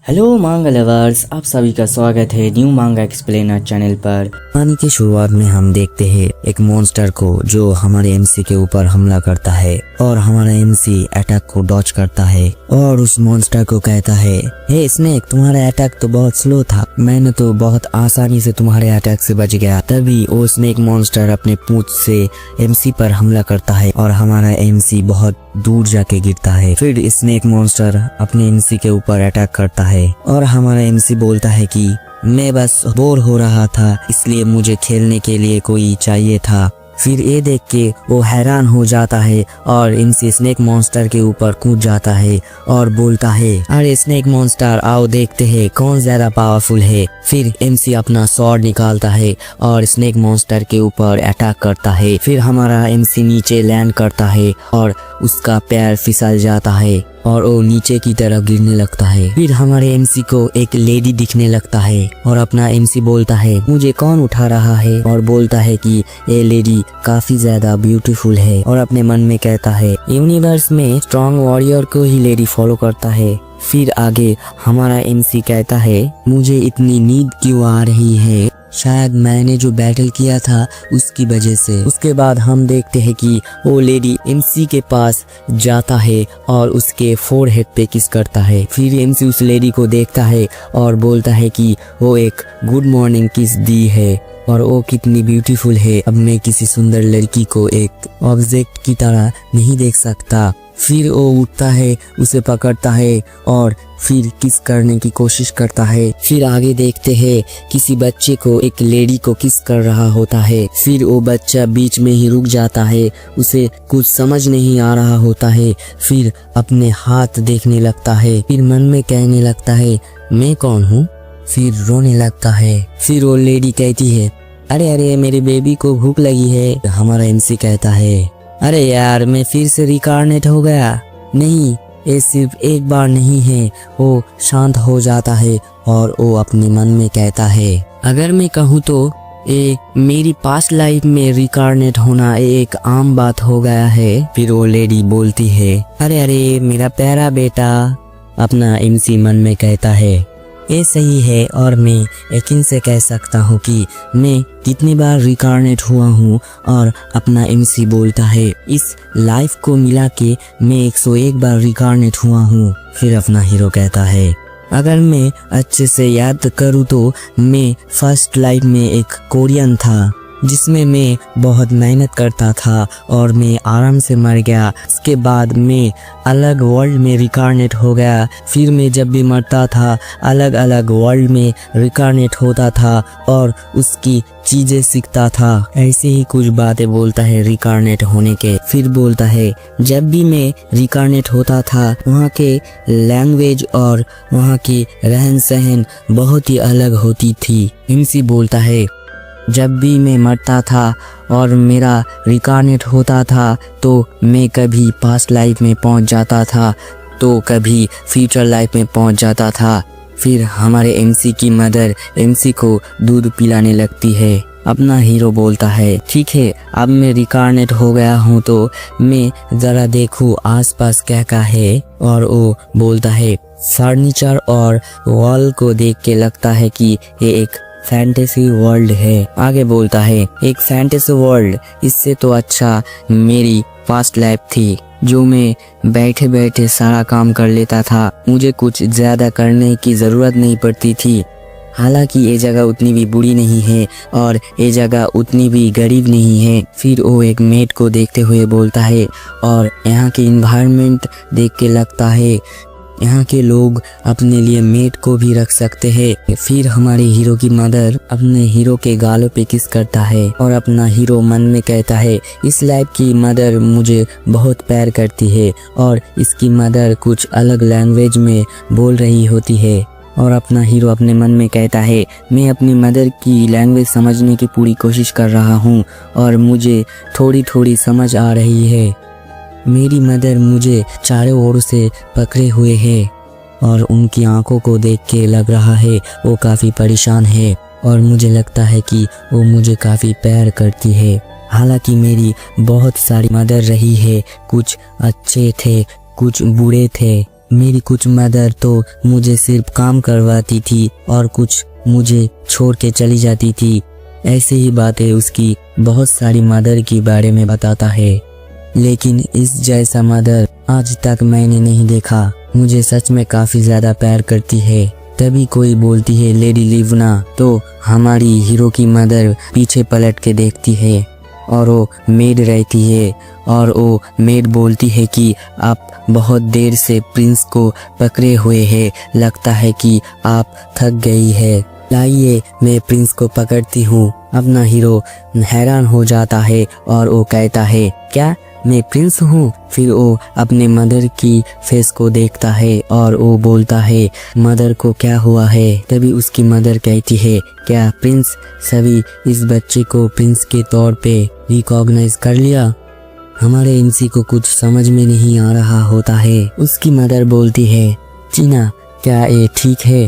Hello मांगा lovers, आप सभी का स्वागत है न्यू मांगा एक्सप्लेनर चैनल पर। कहानी की शुरुआत में हम देखते हैं एक मॉन्स्टर को जो हमारे एमसी के ऊपर हमला करता है और हमारा एमसी अटैक को डॉज करता है और उस मॉन्स्टर को कहता है, हे स्नेक, तुम्हारा अटैक तो बहुत स्लो था, मैंने तो बहुत आसानी से तुम्हारे अटैक से बच गया। तभी वो स्नेक मॉन्स्टर अपने पूंछ से एमसी पर हमला करता है और हमारा एमसी बहुत दूर जाके गिरता है। फिर स्नेक मॉन्स्टर अपने एमसी के ऊपर अटैक करता है और हमारा एमसी बोलता है कि मैं बस बोर हो रहा था, इसलिए मुझे खेलने के लिए कोई चाहिए था। फिर ये देख के वो हैरान हो जाता है और इनसे स्नेक मॉन्स्टर के ऊपर कूद जाता है और बोलता है, अरे स्नेक मॉन्स्टर, आओ देखते हैं कौन ज्यादा पावरफुल है। फिर एमसी अपना स्वॉर्ड निकालता है और स्नेक मॉन्स्टर के ऊपर अटैक करता है। फिर हमारा एमसी नीचे लैंड करता है और उसका पैर फिसल जाता है और वो नीचे की तरफ गिरने लगता है। फिर हमारे एमसी को एक लेडी दिखने लगता है और अपना एमसी बोलता है, मुझे कौन उठा रहा है, और बोलता है कि ये लेडी काफी ज्यादा ब्यूटीफुल है और अपने मन में कहता है, यूनिवर्स में स्ट्रॉन्ग वॉरियर को ही लेडी फॉलो करता है। फिर आगे हमारा एमसी कहता है, मुझे इतनी नींद क्यों आ रही है, शायद मैंने जो बैटल किया था उसकी वजह से। उसके बाद हम देखते हैं कि वो लेडी एमसी के पास जाता है और उसके फोरहेड पे किस करता है। फिर एमसी उस लेडी को देखता है और बोलता है कि वो एक गुड मॉर्निंग किस दी है और वो कितनी ब्यूटीफुल है। अब मैं किसी सुंदर लड़की को एक ऑब्जेक्ट की तरह नहीं देख सकता। फिर वो उठता है, उसे पकड़ता है और फिर किस करने की कोशिश करता है। फिर आगे देखते हैं किसी बच्चे को एक लेडी को किस कर रहा होता है। फिर वो बच्चा बीच में ही रुक जाता है, उसे कुछ समझ नहीं आ रहा होता है। फिर अपने हाथ देखने लगता है, फिर मन में कहने लगता है, मैं कौन हूँ। फिर रोने लगता है। फिर वो लेडी कहती है, अरे अरे मेरे बेबी को भूख लगी है। हमारा एमसी कहता है, अरे यार मैं फिर से रिकार्नेट हो गया। नहीं, ये सिर्फ एक बार नहीं है। वो शांत हो जाता है और वो अपने मन में कहता है, अगर मैं कहूँ तो ये मेरी पास्ट लाइफ में रिकार्नेट होना एक आम बात हो गया है। फिर वो लेडी बोलती है, अरे अरे मेरा प्यारा बेटा। अपना एमसी मन में कहता है, ये सही है और मैं यकीन से कह सकता हूँ कि मैं कितनी बार रिकार्नेट हुआ हूँ। और अपना एमसी बोलता है, इस लाइफ को मिला के मैं 101 बार रिकार्नेट हुआ हूँ। फिर अपना हीरो कहता है, अगर मैं अच्छे से याद करूँ तो मैं फर्स्ट लाइफ में एक कोरियन था जिसमें मैं बहुत मेहनत करता था और मैं आराम से मर गया। इसके बाद मैं अलग वर्ल्ड में रिकार्नेट हो गया। फिर मैं जब भी मरता था अलग अलग वर्ल्ड में रिकार्नेट होता था और उसकी चीजें सीखता था। ऐसे ही कुछ बातें बोलता है रिकार्नेट होने के। फिर बोलता है, जब भी मैं रिकार्नेट होता था वहाँ के लैंग्वेज और वहाँ की रहन सहन बहुत ही अलग होती थी। एमसी बोलता है, जब भी मैं मरता था और मेरा रिकार्नेट होता था तो मैं कभी पास्ट लाइफ में पहुंच जाता था तो कभी फ्यूचर लाइफ में पहुंच जाता था। फिर हमारे एमसी की मदर एमसी को दूध पिलाने लगती है। अपना हीरो बोलता है, ठीक है, अब मैं रिकार्नेट हो गया हूँ तो मैं जरा देखूँ आसपास क्या क्या है। और वो बोलता है, फर्नीचर और वॉल को देख के लगता है कि ये एक फैंटेसी वर्ल्ड है। आगे बोलता है, एक फैंटेसी वर्ल्ड, इससे तो अच्छा मेरी पास्ट लाइफ थी जो मैं बैठे बैठे सारा काम कर लेता था, मुझे कुछ ज्यादा करने की जरूरत नहीं पड़ती थी। हालांकि ये जगह उतनी भी बुरी नहीं है और ये जगह उतनी भी गरीब नहीं है। फिर वो एक मेट को देखते हुए बोलता है, और यहाँ की इन्वायरमेंट देख के लगता है यहाँ के लोग अपने लिए मेट को भी रख सकते हैं। फिर हमारे हीरो की मदर अपने हीरो के गालों पे किस करता है और अपना हीरो मन में कहता है, इस लाइफ की मदर मुझे बहुत प्यार करती है। और इसकी मदर कुछ अलग लैंग्वेज में बोल रही होती है। और अपना हीरो अपने मन में कहता है, मैं अपनी मदर की लैंग्वेज समझने की पूरी कोशिश कर रहा हूँ और मुझे थोड़ी थोड़ी समझ आ रही है। मेरी मदर मुझे चारों ओर से पकड़े हुए है और उनकी आंखों को देख के लग रहा है वो काफ़ी परेशान है और मुझे लगता है कि वो मुझे काफ़ी प्यार करती है। हालांकि मेरी बहुत सारी मदर रही है, कुछ अच्छे थे कुछ बुरे थे। मेरी कुछ मदर तो मुझे सिर्फ काम करवाती थी और कुछ मुझे छोड़ के चली जाती थी। ऐसे ही बातें उसकी बहुत सारी मदर के बारे में बताता है, लेकिन इस जैसा मदर आज तक मैंने नहीं देखा। मुझे सच में काफी ज्यादा प्यार करती है। तभी कोई बोलती है लेडी लिवना, तो हमारी हीरो की मदर पीछे पलट के देखती है और वो मेड रहती है और वो मेड बोलती है कि आप बहुत देर से प्रिंस को पकड़े हुए हैं, लगता है कि आप थक गई है, लाइए मैं प्रिंस को पकड़ती हूँ। अपना हीरो हैरान हो जाता है और वो कहता है क्या मैं प्रिंस हूँ? फिर वो अपने मदर की फेस को देखता है और वो बोलता है मदर को क्या हुआ है? तभी उसकी मदर कहती है क्या प्रिंस सभी इस बच्चे को प्रिंस के तौर पे रिकॉग्नाइज कर लिया? हमारे एमसी को कुछ समझ में नहीं आ रहा होता है। उसकी मदर बोलती है चीना क्या ये ठीक है?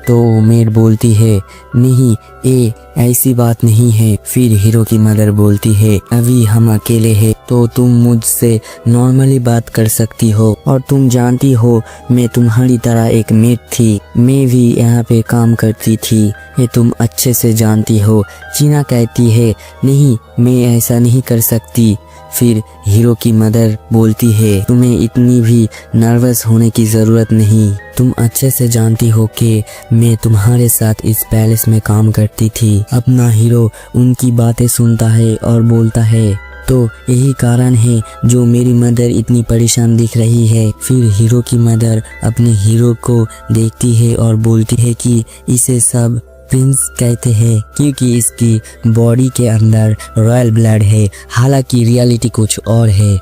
तो मेड बोलती है नहीं ये ऐसी बात नहीं है। फिर हीरो की मदर बोलती है अभी हम अकेले हैं तो तुम मुझसे नॉर्मली बात कर सकती हो और तुम जानती हो मैं तुम्हारी तरह एक मेड थी, मैं भी यहाँ पे काम करती थी, ये तुम अच्छे से जानती हो। चीना कहती है नहीं मैं ऐसा नहीं कर सकती। फिर हीरो की मदर बोलती है तुम्हें इतनी भी नर्वस होने की जरूरत नहीं, तुम अच्छे से जानती हो कि मैं तुम्हारे साथ इस पैलेस में काम करती थी। अपना हीरो उनकी बातें सुनता है और बोलता है तो यही कारण है जो मेरी मदर इतनी परेशान दिख रही है। फिर हीरो की मदर अपने हीरो को देखती है और बोलती है कि इसे सब प्रिंस कहते हैं क्योंकि इसकी बॉडी के अंदर रॉयल ब्लड है, हालांकि रियलिटी कुछ और है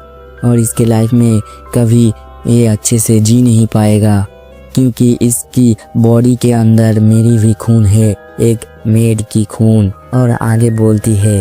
और इसके लाइफ में कभी ये अच्छे से जी नहीं पाएगा क्योंकि इसकी बॉडी के अंदर मेरी भी खून है, एक मेड की खून। और आगे बोलती है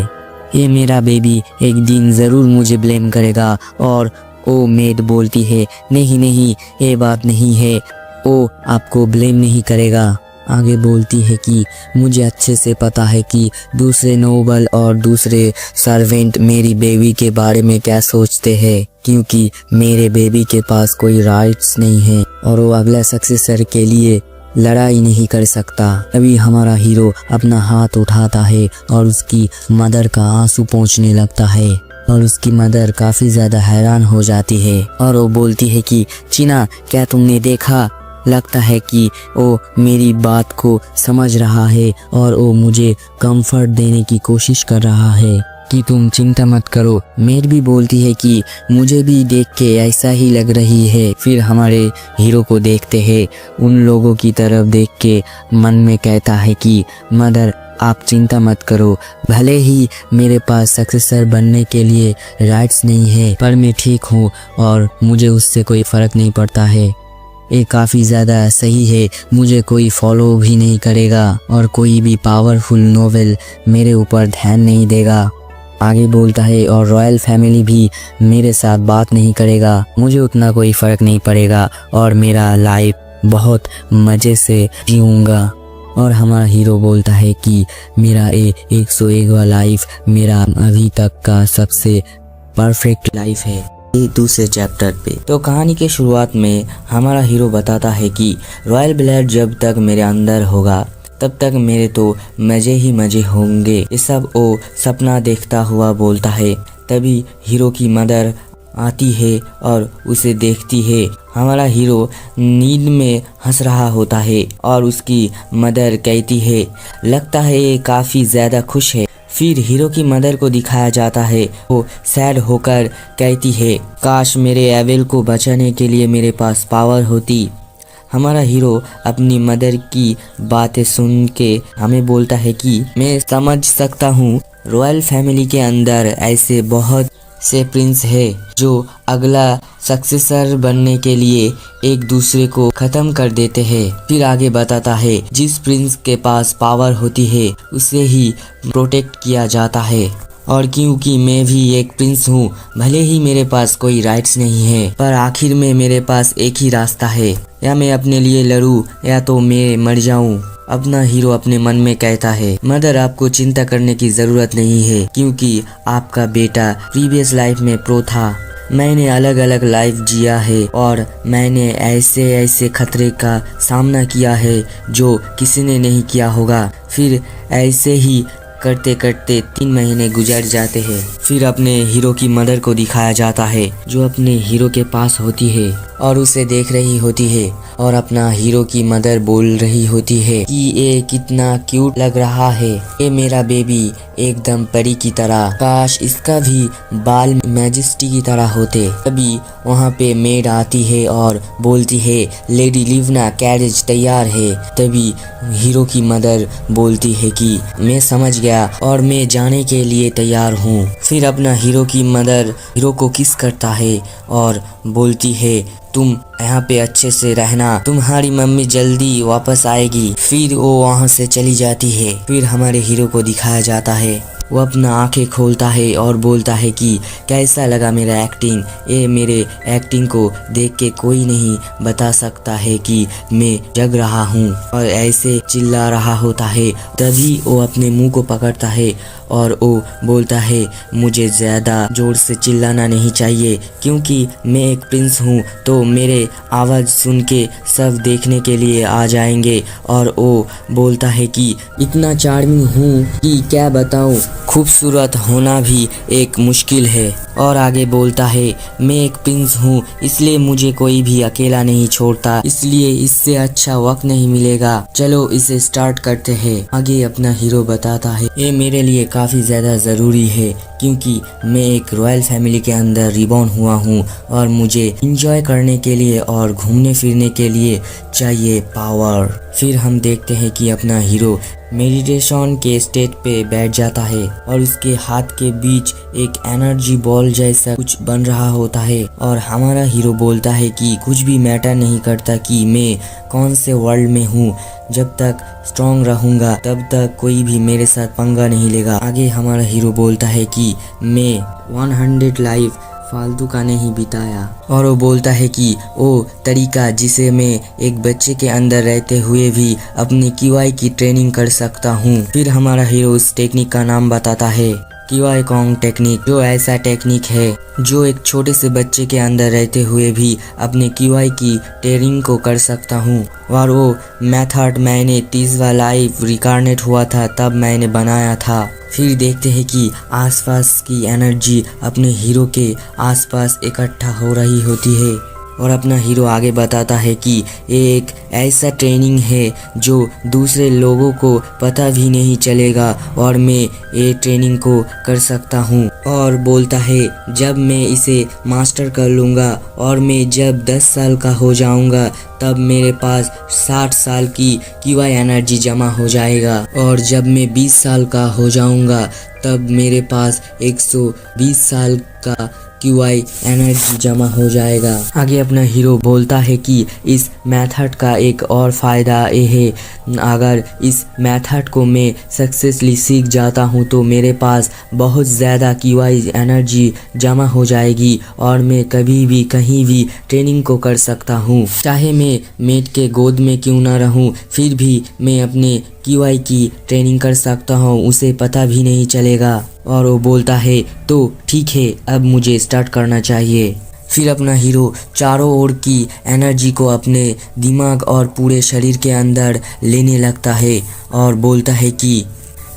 ये मेरा बेबी एक दिन ज़रूर मुझे ब्लेम करेगा और वो मेड बोलती है नहीं नहीं ये बात नहीं है, वो आपको ब्लेम नहीं करेगा। आगे बोलती है कि मुझे अच्छे से पता है कि दूसरे नोबल और दूसरे सर्वेंट मेरी बेबी के बारे में क्या सोचते हैं क्योंकि मेरे बेबी के पास कोई राइट्स नहीं है और वो अगला सक्सेसर के लिए लड़ाई नहीं कर सकता। अभी हमारा हीरो अपना हाथ उठाता है और उसकी मदर का आंसू पोंछने लगता है और उसकी मदर काफी ज्यादा हैरान हो जाती है और वो बोलती है कि चीना क्या तुमने देखा? लगता है कि वो मेरी बात को समझ रहा है और वो मुझे कंफर्ट देने की कोशिश कर रहा है कि तुम चिंता मत करो। मेड भी बोलती है कि मुझे भी देख के ऐसा ही लग रही है। फिर हमारे हीरो को देखते हैं, उन लोगों की तरफ देख के मन में कहता है कि मदर आप चिंता मत करो, भले ही मेरे पास सक्सेसर बनने के लिए राइट्स नहीं है पर मैं ठीक हूँ और मुझे उससे कोई फर्क नहीं पड़ता है। ये काफ़ी ज़्यादा सही है, मुझे कोई फॉलो भी नहीं करेगा और कोई भी पावरफुल नोवेल मेरे ऊपर ध्यान नहीं देगा। आगे बोलता है और रॉयल फैमिली भी मेरे साथ बात नहीं करेगा, मुझे उतना कोई फ़र्क नहीं पड़ेगा और मेरा लाइफ बहुत मज़े से जीऊँगा। और हमारा हीरो बोलता है कि मेरा 101वां लाइफ मेरा अभी तक का सबसे परफेक्ट लाइफ है। ये दूसरे चैप्टर पे तो कहानी के शुरुआत में हमारा हीरो बताता है कि रॉयल ब्लड जब तक मेरे अंदर होगा तब तक मेरे तो मज़े ही मज़े होंगे। ये सब वो सपना देखता हुआ बोलता है। तभी हीरो की मदर आती है और उसे देखती है। हमारा हीरो नींद में हंस रहा होता है और उसकी मदर कहती है लगता है ये काफ़ी ज़्यादा खुश है। फिर हीरो की मदर को दिखाया जाता है, वो सैड होकर कहती है काश मेरे एवेल को बचाने के लिए मेरे पास पावर होती। हमारा हीरो अपनी मदर की बातें सुन के हमें बोलता है कि मैं समझ सकता हूँ रॉयल फैमिली के अंदर ऐसे बहुत से प्रिंस है जो अगला सक्सेसर बनने के लिए एक दूसरे को खत्म कर देते हैं। फिर आगे बताता है जिस प्रिंस के पास पावर होती है उसे ही प्रोटेक्ट किया जाता है और क्योंकि मैं भी एक प्रिंस हूँ, भले ही मेरे पास कोई राइट्स नहीं है पर आखिर में मेरे पास एक ही रास्ता है, या मैं अपने लिए लड़ूं या तो मैं मर जाऊं। अपना हीरो अपने मन में कहता है मदर आपको चिंता करने की ज़रूरत नहीं है क्योंकि आपका बेटा प्रीवियस लाइफ में प्रो था, मैंने अलग अलग लाइफ जिया है और मैंने ऐसे ऐसे खतरे का सामना किया है जो किसी ने नहीं किया होगा। फिर ऐसे ही करते करते 3 महीने गुजर जाते हैं। फिर अपने हीरो की मदर को दिखाया जाता है जो अपने हीरो के पास होती है और उसे देख रही होती है और अपना हीरो की मदर बोल रही होती है कि ये कितना क्यूट लग रहा है, ये मेरा बेबी एकदम परी की तरह, काश इसका भी बाल मैजेस्टी की तरह होते। तभी वहाँ पे मेड आती है और बोलती है लेडी लिवना कैरेज तैयार है। तभी हीरो की मदर बोलती है कि मैं समझ गया और मैं जाने के लिए तैयार हूँ। फिर अपना हीरो की मदर हीरो को किस करता है और बोलती है तुम यहाँ पे अच्छे से रहना, तुम्हारी मम्मी जल्दी वापस आएगी। फिर वो वहाँ से चली जाती है। फिर हमारे हीरो को दिखाया जाता है, वो अपना आंखें खोलता है और बोलता है कि कैसा लगा मेरा एक्टिंग। ये मेरे एक्टिंग को देख के कोई नहीं बता सकता है कि मैं जग रहा हूँ, और ऐसे चिल्ला रहा होता है। तभी वो अपने मुंह को पकड़ता है और वो बोलता है मुझे ज़्यादा ज़ोर से चिल्लाना नहीं चाहिए क्योंकि मैं एक प्रिंस हूँ, तो मेरे आवाज़ सुन के सब देखने के लिए आ जाएंगे। और वो बोलता है कि इतना चार्मिंग हूँ कि क्या बताऊँ, खूबसूरत होना भी एक मुश्किल है। और आगे बोलता है मैं एक प्रिंस हूँ इसलिए मुझे कोई भी अकेला नहीं छोड़ता, इसलिए इससे अच्छा वक्त नहीं मिलेगा, चलो इसे स्टार्ट करते हैं। आगे अपना हीरो बताता है ये मेरे लिए काफ़ी ज़्यादा ज़रूरी है क्योंकि मैं एक रॉयल फैमिली के अंदर रिबॉर्न हुआ हूँ और मुझे इंजॉय करने के लिए और घूमने फिरने के लिए चाहिए पावर। फिर हम देखते हैं कि अपना हीरो मेडिटेशन के स्टेट पे बैठ जाता है और उसके हाथ के बीच एक एनर्जी बॉल जैसा कुछ बन रहा होता है और हमारा हीरो बोलता है कि कुछ भी मैटर नहीं करता कि मैं कौन से वर्ल्ड में हूँ, जब तक स्ट्रॉन्ग रहूँगा तब तक कोई भी मेरे साथ पंगा नहीं लेगा। आगे हमारा हीरो बोलता है कि मैं 100 लाइफ फालतू का नहीं बिताया, और वो बोलता है कि वो तरीका जिसे मैं एक बच्चे के अंदर रहते हुए भी अपनी QI की ट्रेनिंग कर सकता हूँ। फिर हमारा हीरो उस टेक्निक का नाम बताता है QI कॉन्ग टेक्निक, जो ऐसा टेक्निक है जो एक छोटे से बच्चे के अंदर रहते हुए भी अपने QI की ट्रेनिंग को कर सकता हूँ। और वो मेथड मैंने 30वां लाइफ रिकारनेट हुआ था तब मैंने बनाया था। फिर देखते हैं कि आसपास की एनर्जी अपने हीरो के आसपास इकट्ठा हो रही होती है और अपना हीरो आगे बताता है कि ये एक ऐसा ट्रेनिंग है जो दूसरे लोगों को पता भी नहीं चलेगा और मैं ये ट्रेनिंग को कर सकता हूँ। और बोलता है जब मैं इसे मास्टर कर लूँगा और मैं जब 10 साल का हो जाऊँगा तब मेरे पास 60 साल की QI एनर्जी जमा हो जाएगा, और जब मैं 20 साल का हो जाऊँगा तब मेरे पास 120 साल का QI एनर्जी जमा हो जाएगा। आगे अपना हीरो बोलता है कि इस मेथड का एक और फ़ायदा ये है, अगर इस मेथड को मैं सक्सेसफुली सीख जाता हूँ तो मेरे पास बहुत ज़्यादा QI एनर्जी जमा हो जाएगी और मैं कभी भी कहीं भी ट्रेनिंग को कर सकता हूँ, चाहे मैं मेट के गोद में क्यों ना रहूँ, फिर भी मैं अपने QI की ट्रेनिंग कर सकता हूँ, उसे पता भी नहीं चलेगा। और वो बोलता है तो ठीक है अब मुझे स्टार्ट करना चाहिए। फिर अपना हीरो चारों ओर की एनर्जी को अपने दिमाग और पूरे शरीर के अंदर लेने लगता है और बोलता है कि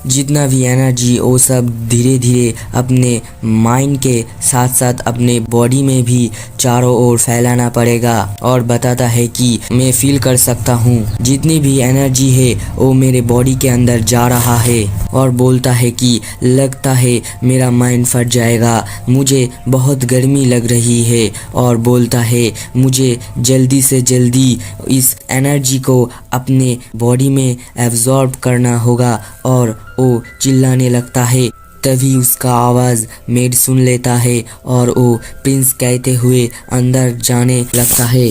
जितना भी एनर्जी वो सब धीरे धीरे अपने माइंड के साथ साथ अपने बॉडी में भी चारों ओर फैलाना पड़ेगा। और बताता है कि मैं फील कर सकता हूँ जितनी भी एनर्जी है वो मेरे बॉडी के अंदर जा रहा है, और बोलता है कि लगता है मेरा माइंड फट जाएगा, मुझे बहुत गर्मी लग रही है, और बोलता है मुझे जल्दी से जल्दी इस एनर्जी को अपने बॉडी में एब्जॉर्ब करना होगा। और वो चिल्लाने लगता है। तभी उसका आवाज़ मेड सुन लेता है और वो प्रिंस कहते हुए अंदर जाने लगता है।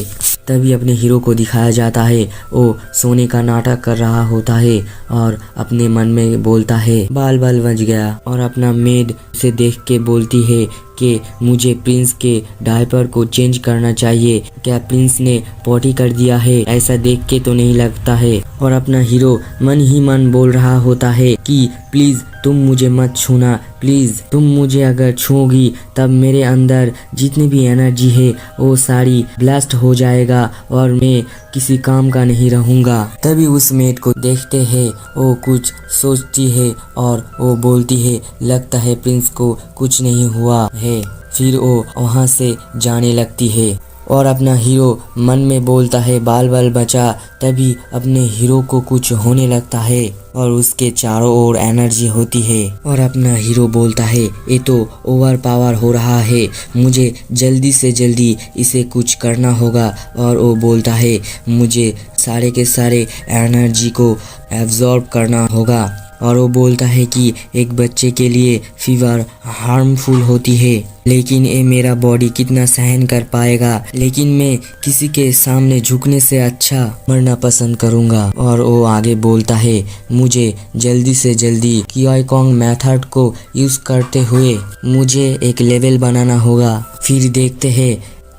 तभी अपने हीरो को दिखाया जाता है वो सोने का नाटक कर रहा होता है और अपने मन में बोलता है बाल बाल बच गया, और अपना मेड से देख के बोलती है कि मुझे प्रिंस के डायपर को चेंज करना चाहिए। क्या प्रिंस ने पॉटी कर दिया है? ऐसा देख के तो नहीं लगता है। और अपना हीरो मन ही मन बोल रहा होता है कि प्लीज तुम मुझे मत छूना, प्लीज तुम मुझे अगर छूओगी तब मेरे अंदर जितनी भी एनर्जी है वो सारी ब्लास्ट हो जाएगा और मैं किसी काम का नहीं रहूँगा। तभी उस मेड को देखते हैं, वो कुछ सोचती है और वो बोलती है लगता है प्रिंस को कुछ नहीं हुआ है। फिर वो वहाँ से जाने लगती है और अपना हीरो मन में बोलता है बाल बाल बचा। तभी अपने हीरो को कुछ होने लगता है और उसके चारों ओर एनर्जी होती है और अपना हीरो बोलता है ये तो ओवर पावर हो रहा है, मुझे जल्दी से जल्दी इसे कुछ करना होगा। और वो बोलता है मुझे सारे के सारे एनर्जी को एब्जॉर्ब करना होगा। और वो बोलता है कि एक बच्चे के लिए फीवर हार्मफुल होती है, लेकिन ये मेरा बॉडी कितना सहन कर पाएगा, लेकिन मैं किसी के सामने झुकने से अच्छा मरना पसंद करूंगा। और वो आगे बोलता है मुझे जल्दी से जल्दी कियोंग मेथड को यूज करते हुए मुझे एक लेवल बनाना होगा। फिर देखते हैं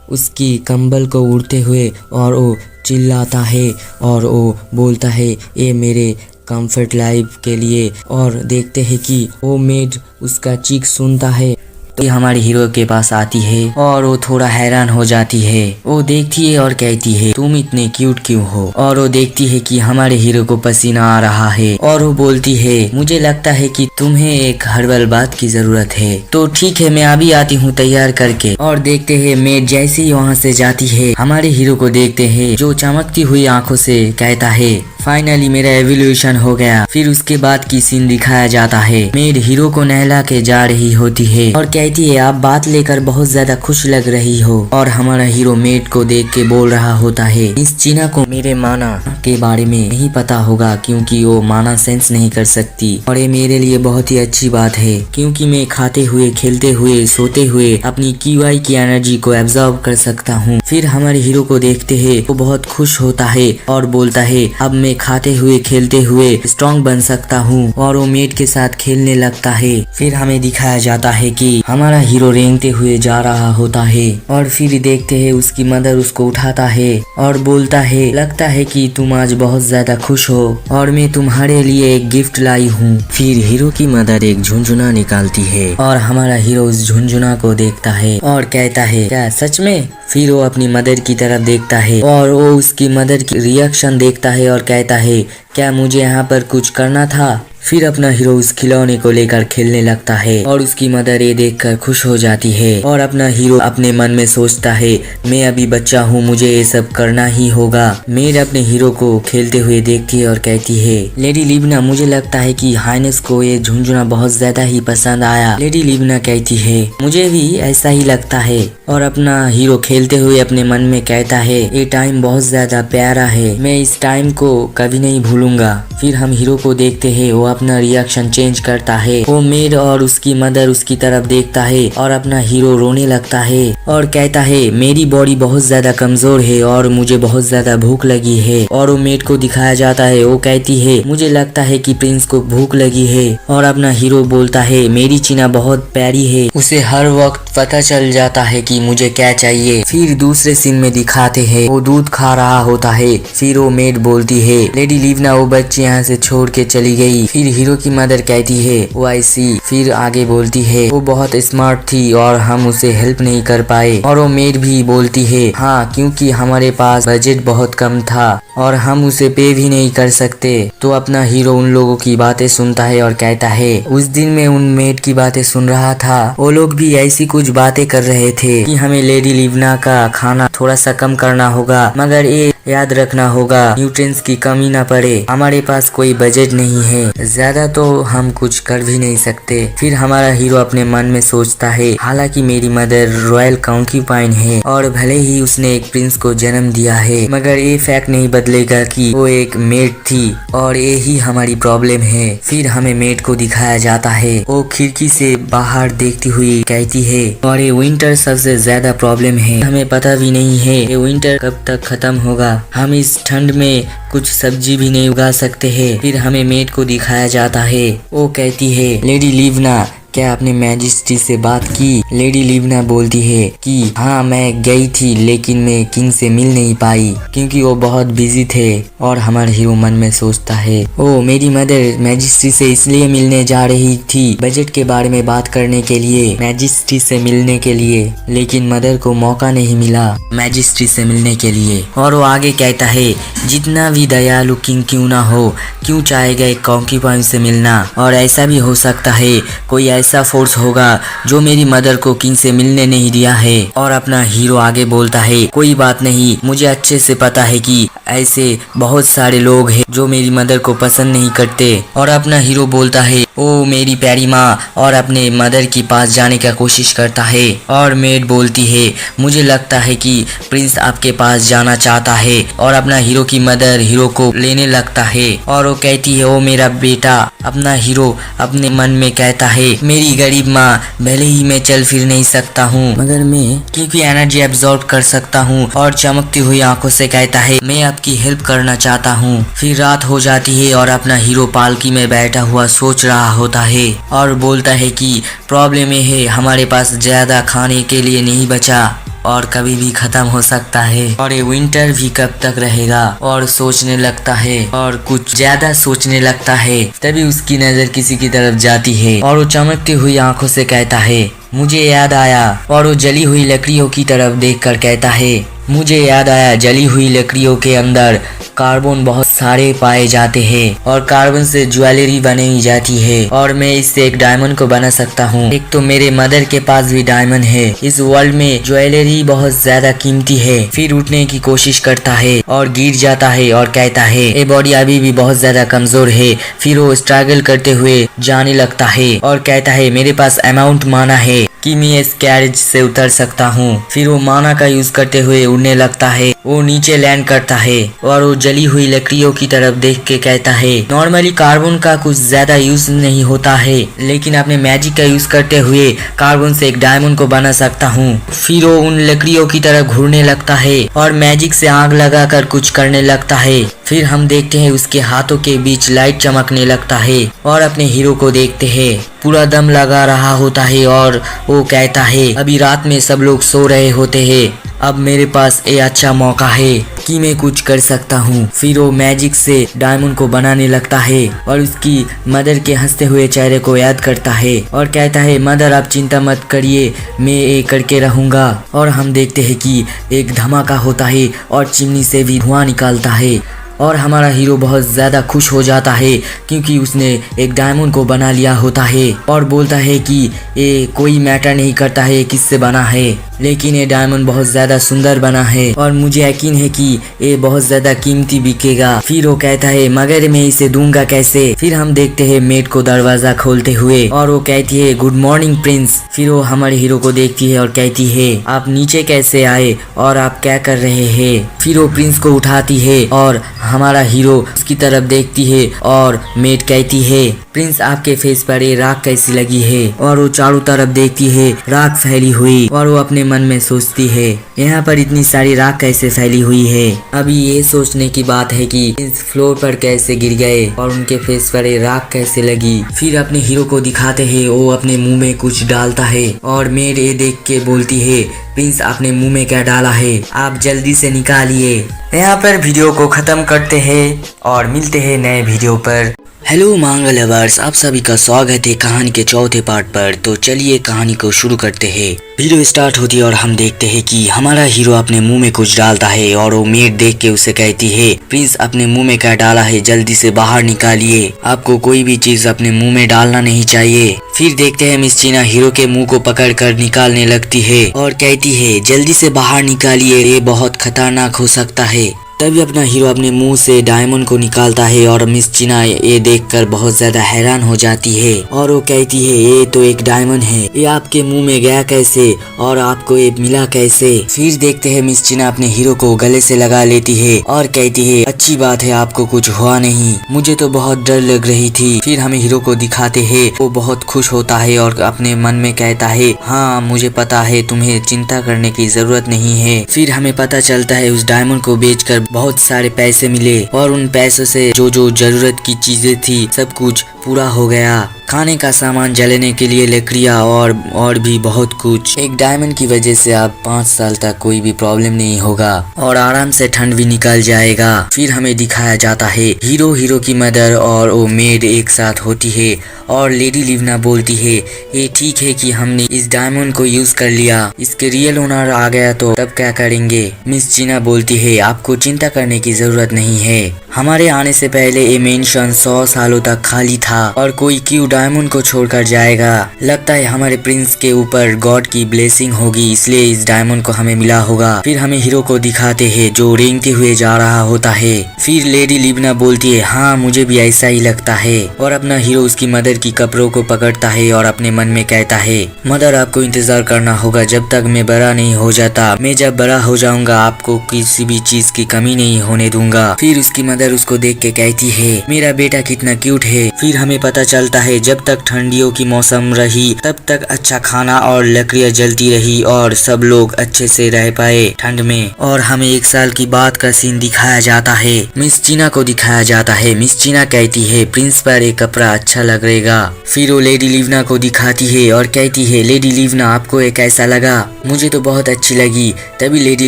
उसकी कंबल को उड़ते हुए और वो चिल्लाता है और वो बोलता है ये मेरे कंफर्ट लाइफ के लिए। और देखते हैं कि वो मेड उसका चीख सुनता है तो हमारे हीरो के पास आती है और वो थोड़ा हैरान हो जाती है। वो देखती है और कहती है तुम इतने क्यूट क्यों हो? और वो देखती है कि हमारे हीरो को पसीना आ रहा है और वो बोलती है मुझे लगता है कि तुम्हें एक हर्बल बात की जरूरत है, तो ठीक है मैं अभी आती हूँ तैयार करके। और देखते है मेड जैसे ही वहाँ से जाती है हमारे हीरो को देखते है जो चमकती हुई आंखों से कहता है फाइनली मेरा एवोल्यूशन हो गया। फिर उसके बाद की सीन दिखाया जाता है, मेड हीरो को नहला के जा रही होती है और कहती है आप बात लेकर बहुत ज्यादा खुश लग रही हो। और हमारा हीरो मेड को देख के बोल रहा होता है इस चीना को मेरे माना के बारे में नहीं पता होगा क्योंकि वो माना सेंस नहीं कर सकती, और ये मेरे लिए बहुत ही अच्छी बात है क्योंकि मैं खाते हुए खेलते हुए सोते हुए अपनी QI की एनर्जी को एब्जॉर्ब कर सकता हूँ। फिर हमारे हीरो को देखते है वो बहुत खुश होता है और बोलता है अब मैं खाते हुए खेलते हुए स्ट्रॉन्ग बन सकता हूँ। और वो मेड के साथ खेलने लगता है। फिर हमें दिखाया जाता है कि हमारा हीरो रेंगते हुए जा रहा होता है और फिर देखते हैं उसकी मदर उसको उठाता है और बोलता है लगता है कि तुम आज बहुत ज्यादा खुश हो और मैं तुम्हारे लिए एक गिफ्ट लाई हूँ। फिर हीरो की मदर एक झुनझुना निकालती है और हमारा हीरो उस झुनझुना को देखता है और कहता है क्या सच में? फिर वो अपनी मदर की तरफ देखता है और वो उसकी मदर की रिएक्शन देखता है और कहता है क्या मुझे यहाँ पर कुछ करना था? फिर अपना हीरो उस खिलौने को लेकर खेलने लगता है और उसकी मदर ये देखकर खुश हो जाती है और अपना हीरो अपने मन में सोचता है मैं अभी बच्चा हूँ, मुझे ये सब करना ही होगा। मेड अपने हीरो को खेलते हुए देखती है और कहती है लेडी लिब्ना मुझे लगता है कि हाइनेस को ये झुनझुना बहुत ज्यादा ही पसंद आया। लेडी लिब्ना कहती है मुझे भी ऐसा ही लगता है। और अपना हीरो खेलते हुए अपने मन में कहता है ये टाइम बहुत ज्यादा प्यारा है, मैं इस टाइम को कभी नहीं भूलूंगा। फिर हम हीरो को देखते हैं वो अपना रिएक्शन चेंज करता है। वो मेड और उसकी मदर उसकी तरफ देखता है और अपना हीरो रोने लगता है और कहता है मेरी बॉडी बहुत ज्यादा कमजोर है और मुझे बहुत ज्यादा भूख लगी है। और वो मेड को दिखाया जाता है, वो कहती है मुझे लगता है कि प्रिंस को भूख लगी है। और अपना हीरो बोलता है मेरी चीना बहुत प्यारी है, उसे हर वक्त पता चल जाता है कि मुझे क्या चाहिए। फिर दूसरे सीन में दिखाते हैं वो दूध खा रहा होता है। फिर वो मेड बोलती है लेडी लिब्ना वो बच्ची यहाँ से छोड़ के चली गई। फिर हीरो की मदर कहती है वो आई सी। फिर आगे बोलती है वो बहुत स्मार्ट थी और हम उसे हेल्प नहीं कर पाए। और वो मेड भी बोलती है हाँ क्योंकि हमारे पास बजट बहुत कम था और हम उसे पे भी नहीं कर सकते। तो अपना हीरो उन लोगों की बातें सुनता है और कहता है उस दिन मैं उन मेड की बातें सुन रहा था, वो लोग भी ऐसी कुछ बातें कर रहे थे कि हमें लेडी लिब्ना का खाना थोड़ा सा कम करना होगा, मगर ये याद रखना होगा न्यूट्रिएंट्स की कमी ना पड़े, हमारे पास कोई बजट नहीं है, ज्यादा तो हम कुछ कर भी नहीं सकते। फिर हमारा हीरो अपने मन में सोचता है हालांकि मेरी मदर रॉयल कॉन्क्यूपाइन है और भले ही उसने एक प्रिंस को जन्म दिया है, मगर ये फैक्ट नहीं बदलेगा कि वो एक मेड थी और ये ही हमारी प्रॉब्लम है। फिर हमें मेड को दिखाया जाता है, वो खिड़की से बाहर देखती हुई कहती है और ये विंटर सबसे ज्यादा प्रॉब्लम है, हमें पता भी नहीं है ये विंटर कब तक खत्म होगा, हम इस ठंड में कुछ सब्जी भी नहीं उगा सकते हैं। फिर हमें मेड को दिखाया जाता है, वो कहती है लेडी लिब्ना क्या आपने मैजिस्ट्री से बात की? लेडी लिवना बोलती है कि हाँ मैं गई थी, लेकिन मैं किंग से मिल नहीं पाई क्योंकि वो बहुत बिजी थे। और हमारा हीरो मन में सोचता है, ओ मेरी मदर मैजिस्ट्री से इसलिए मिलने जा रही थी, बजट के बारे में बात करने के लिए, मैजिस्ट्री से मिलने के लिए, लेकिन मदर को मौका नहीं मिला मैजिस्ट्री से मिलने के लिए। और वो आगे कहता है, जितना भी दयालु किंग क्यों ना हो, क्यों चाहेगा एक कॉन्क्यूपाइन से मिलना? और ऐसा भी हो सकता है कोई ऐसा फोर्स होगा जो मेरी मदर को किंग से मिलने नहीं दिया है। और अपना हीरो आगे बोलता है, कोई बात नहीं, मुझे अच्छे से पता है कि ऐसे बहुत सारे लोग हैं जो मेरी मदर को पसंद नहीं करते। और अपना हीरो बोलता है, ओ मेरी प्यारी माँ, और अपने मदर के पास जाने का कोशिश करता है। और मेड बोलती है, मुझे लगता है कि प्रिंस आपके पास जाना चाहता है। और अपना हीरो की मदर हीरो को लेने लगता है और वो कहती है, ओ मेरा बेटा। अपना हीरो अपने मन में कहता है, मेरी गरीब माँ, भले ही मैं चल फिर नहीं सकता हूँ, मगर मैं क्योंकि एनर्जी एब्जॉर्ब कर सकता हूँ। और चमकती हुई आंखों से कहता है, मैं आपकी हेल्प करना चाहता हूँ। फिर रात हो जाती है और अपना हीरो पालकी में बैठा हुआ सोच रहा होता है और बोलता है कि प्रॉब्लम ये है, हमारे पास ज्यादा खाने के लिए नहीं बचा और कभी भी खत्म हो सकता है, और ये विंटर भी कब तक रहेगा। और सोचने लगता है और कुछ ज्यादा सोचने लगता है। तभी उसकी नजर किसी की तरफ जाती है और वो चमकती हुई आंखों से कहता है, मुझे याद आया। और वो जली हुई लकड़ियों की तरफ देखकर कहता है, मुझे याद आया, जली हुई लकड़ियों के अंदर कार्बन बहुत सारे पाए जाते हैं और कार्बन से ज्वेलरी बनाई जाती है और मैं इससे एक डायमंड को बना सकता हूँ। एक तो मेरे मदर के पास भी डायमंड है। इस वर्ल्ड में ज्वेलरी बहुत ज्यादा कीमती है। फिर उठने की कोशिश करता है और गिर जाता है और कहता है, ये बॉडी अभी भी बहुत ज्यादा कमजोर है। फिर वो स्ट्रगल करते हुए जाने लगता है और कहता है, मेरे पास अमाउंट माना है कि मैं इस कैरेज से उतर सकता हूँ। फिर वो माना का यूज करते हुए उड़ने लगता है। वो नीचे लैंड करता है और वो जली हुई लकड़ियों की तरफ देख के कहता है, नॉर्मली कार्बन का कुछ ज्यादा यूज नहीं होता है, लेकिन अपने मैजिक का यूज करते हुए कार्बन से एक डायमंड को बना सकता हूँ। फिर वो उन लकड़ियों की तरफ घूरने लगता है और मैजिक से आग लगाकर कुछ करने लगता है। फिर हम देखते हैं उसके हाथों के बीच लाइट चमकने लगता है और अपने हीरो को देखते हैं, पूरा दम लगा रहा होता है और वो कहता है, अभी रात में सब लोग सो रहे होते हैं, अब मेरे पास ये अच्छा मौका है कि मैं कुछ कर सकता हूँ। फिर वो मैजिक से डायमंड को बनाने लगता है और उसकी मदर के हंसते हुए चेहरे को याद करता है और कहता है, मदर आप चिंता मत करिए, मैं ये करके रहूंगा। और हम देखते हैं कि एक धमाका होता है और चिमनी से भी धुआं निकालता है और हमारा हीरो बहुत ज्यादा खुश हो जाता है क्योंकि उसने एक डायमंड को बना लिया होता है और बोलता है कि ये कोई मैटर नहीं करता है किससे बना है, लेकिन ये डायमंड बहुत ज्यादा सुंदर बना है और मुझे यकीन है कि ये बहुत ज्यादा कीमती बिकेगा। फिर वो कहता है, मगर मैं इसे दूंगा कैसे? फिर हम देखते हैं मेड को दरवाजा खोलते हुए और वो कहती है, गुड मॉर्निंग प्रिंस। फिर वो हमारे हीरो को देखती है और कहती है, आप नीचे कैसे आए और आप क्या कर रहे हैं? फिर वो प्रिंस को उठाती है और हमारा हीरो उसकी तरफ देखती है और मेड कहती है, प्रिंस आपके फेस पर ये राख कैसी लगी है? और वो चारों तरफ देखती है, राख फैली हुई, और वो अपने मन में सोचती है, यहाँ पर इतनी सारी राख कैसे फैली हुई है? अभी ये सोचने की बात है कि प्रिंस फ्लोर पर कैसे गिर गए और उनके फेस पर ये राख कैसे लगी। फिर अपने हीरो को दिखाते हैं, वो अपने मुंह में कुछ डालता है और मेड ये देख के बोलती है, प्रिंस आपने मुंह में क्या डाला है? आप जल्दी से निकालिए। यहाँ पर वीडियो को खत्म करते हैं और मिलते हैं नए वीडियो पर। हेलो मांगा लवर्स, आप सभी का स्वागत है कहानी के चौथे पार्ट पर। तो चलिए कहानी को शुरू करते हैं। वीडियो स्टार्ट होती है और हम देखते हैं कि हमारा हीरो अपने मुंह में कुछ डालता है और वो मेड देख के उसे कहती है, प्रिंस अपने मुंह में क्या डाला है? जल्दी से बाहर निकालिए, आपको कोई भी चीज अपने मुंह में डालना नहीं चाहिए। फिर देखते हैं मिस चीना हीरो के मुंह को पकड़ कर निकालने लगती है और कहती है, जल्दी से बाहर निकालिए, ये बहुत खतरनाक हो सकता है। तभी अपना हीरो अपने मुंह से डायमंड को निकालता है और मिस चीना ये देखकर बहुत ज्यादा हैरान हो जाती है और वो कहती है, ये तो एक डायमंड है, ये आपके मुंह में गया कैसे और आपको ये मिला कैसे? फिर देखते हैं मिस चीना अपने हीरो को गले से लगा लेती है और कहती है, अच्छी बात है, आपको कुछ हुआ नहीं, मुझे तो बहुत डर लग रही थी। फिर हमें हीरो को दिखाते हैं, वो बहुत खुश होता है और अपने मन में कहता है, हाँ मुझे पता है, तुम्हें चिंता करने की जरूरत नहीं है। फिर हमें पता चलता है उस डायमंड को बेचकर बहुत सारे पैसे मिले और उन पैसों से जो जो जरूरत की चीजें थी सब कुछ पूरा हो गया खाने का सामान, जलने के लिए लकड़ियाँ और भी बहुत कुछ। एक डायमंड की वजह से अब 5 साल तक कोई भी प्रॉब्लम नहीं होगा और आराम से ठंड भी निकल जाएगा। फिर हमें दिखाया जाता है हीरो की मदर और वो मेड एक साथ होती है और लेडी लिवना बोलती है ये ठीक है कि हमने इस डायमंड को यूज कर लिया, इसके रियल ओनर आ गया तो तब क्या करेंगे। मिस चीना बोलती है आपको चिंता करने की जरूरत नहीं है, हमारे आने से पहले ये मेंशन 100 सालों तक खाली था और कोई क्यों डायमंड को छोड़कर जाएगा। लगता है हमारे प्रिंस के ऊपर गॉड की ब्लेसिंग होगी, इसलिए इस डायमंड को हमें मिला होगा। फिर हमें हीरो को दिखाते हैं जो रेंगते हुए जा रहा होता है। फिर लेडी लिवना बोलती है हाँ मुझे भी ऐसा ही लगता है और अपना हीरो उसकी मदर की कपड़ों को पकड़ता है और अपने मन में कहता है मदर आपको इंतजार करना होगा जब तक मैं बड़ा नहीं हो जाता, मैं जब बड़ा हो जाऊंगा आपको किसी भी चीज की कमी नहीं होने दूंगा। फिर उसकी मदर उसको देख के कहती है मेरा बेटा कितना क्यूट है। फिर हमें पता चलता है जब तक ठंडियों की मौसम रही तब तक अच्छा खाना और लकड़ियाँ जलती रही और सब लोग अच्छे से रह पाए ठंड में। और हमें 1 साल की बात का सीन दिखाया जाता है। मिस चीना को दिखाया जाता है। मिस चीना कहती है प्रिंस पर एक कपड़ा अच्छा लगेगा। फिर वो लेडी लिवना को दिखाती है और कहती है लेडी लिवना आपको ये कैसा लगा। मुझे तो बहुत अच्छी लगी। तभी लेडी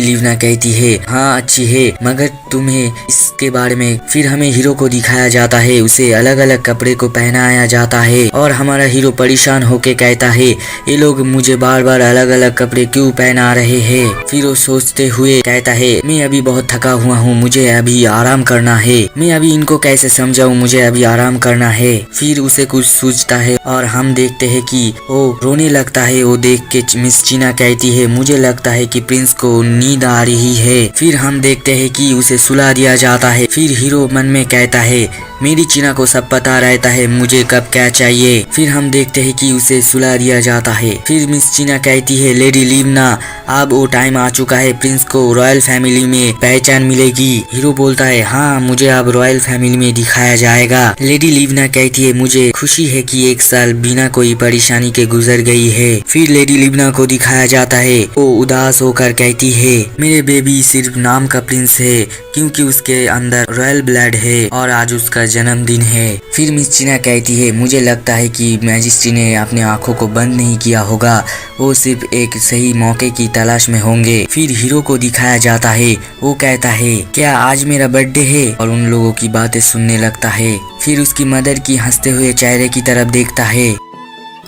लिवना कहती है हाँ अच्छी है मगर तुम्हें इसके बारे में। फिर हमें हीरो को दिखाया जाता है, उसे अलग अलग कपड़े को पहनाया जाता है और हमारा हीरो परेशान होके कहता है ये लोग मुझे बार बार अलग अलग कपड़े क्यों पहना रहे हैं। फिर वो सोचते हुए कहता है मैं अभी बहुत थका हुआ हूँ, मुझे अभी आराम करना है, मैं अभी इनको कैसे समझाऊं, मुझे अभी आराम करना है। फिर उसे कुछ सूझता है और हम देखते हैं कि वो रोने लगता है। वो देख के मिस चीना कहती है मुझे लगता है कि प्रिंस को नींद आ रही है। फिर हम देखते हैं कि उसे सुला दिया जाता है। फिर हीरो मन में कहता है मेरी चीना को सब पता रहता है मुझे कब क्या चाहिए। फिर हम देखते हैं कि उसे सुला दिया जाता है। फिर मिस चीना कहती है लेडी लिवना अब वो टाइम आ चुका है, प्रिंस को रॉयल फैमिली में पहचान मिलेगी। हीरो बोलता है हाँ मुझे अब रॉयल फैमिली में दिखाया जाएगा। लेडी लिवना कहती है मुझे खुशी है कि 1 साल बिना कोई परेशानी के गुजर गई है। फिर लेडी लिवना को दिखाया जाता है, वो उदास होकर कहती है मेरे बेबी सिर्फ नाम का प्रिंस है क्योंकि उसके अंदर रॉयल ब्लड है और आज उसका जन्मदिन है। फिर मिस चीना कहती है मुझे लगता है कि मैजिस्ट्री ने अपने आंखों को बंद नहीं किया होगा, वो सिर्फ एक सही मौके की तलाश में होंगे। फिर हीरो को दिखाया जाता है, वो कहता है क्या आज मेरा बर्थडे है और उन लोगों की बातें सुनने लगता है। फिर उसकी मदर की हंसते हुए चेहरे की तरफ देखता है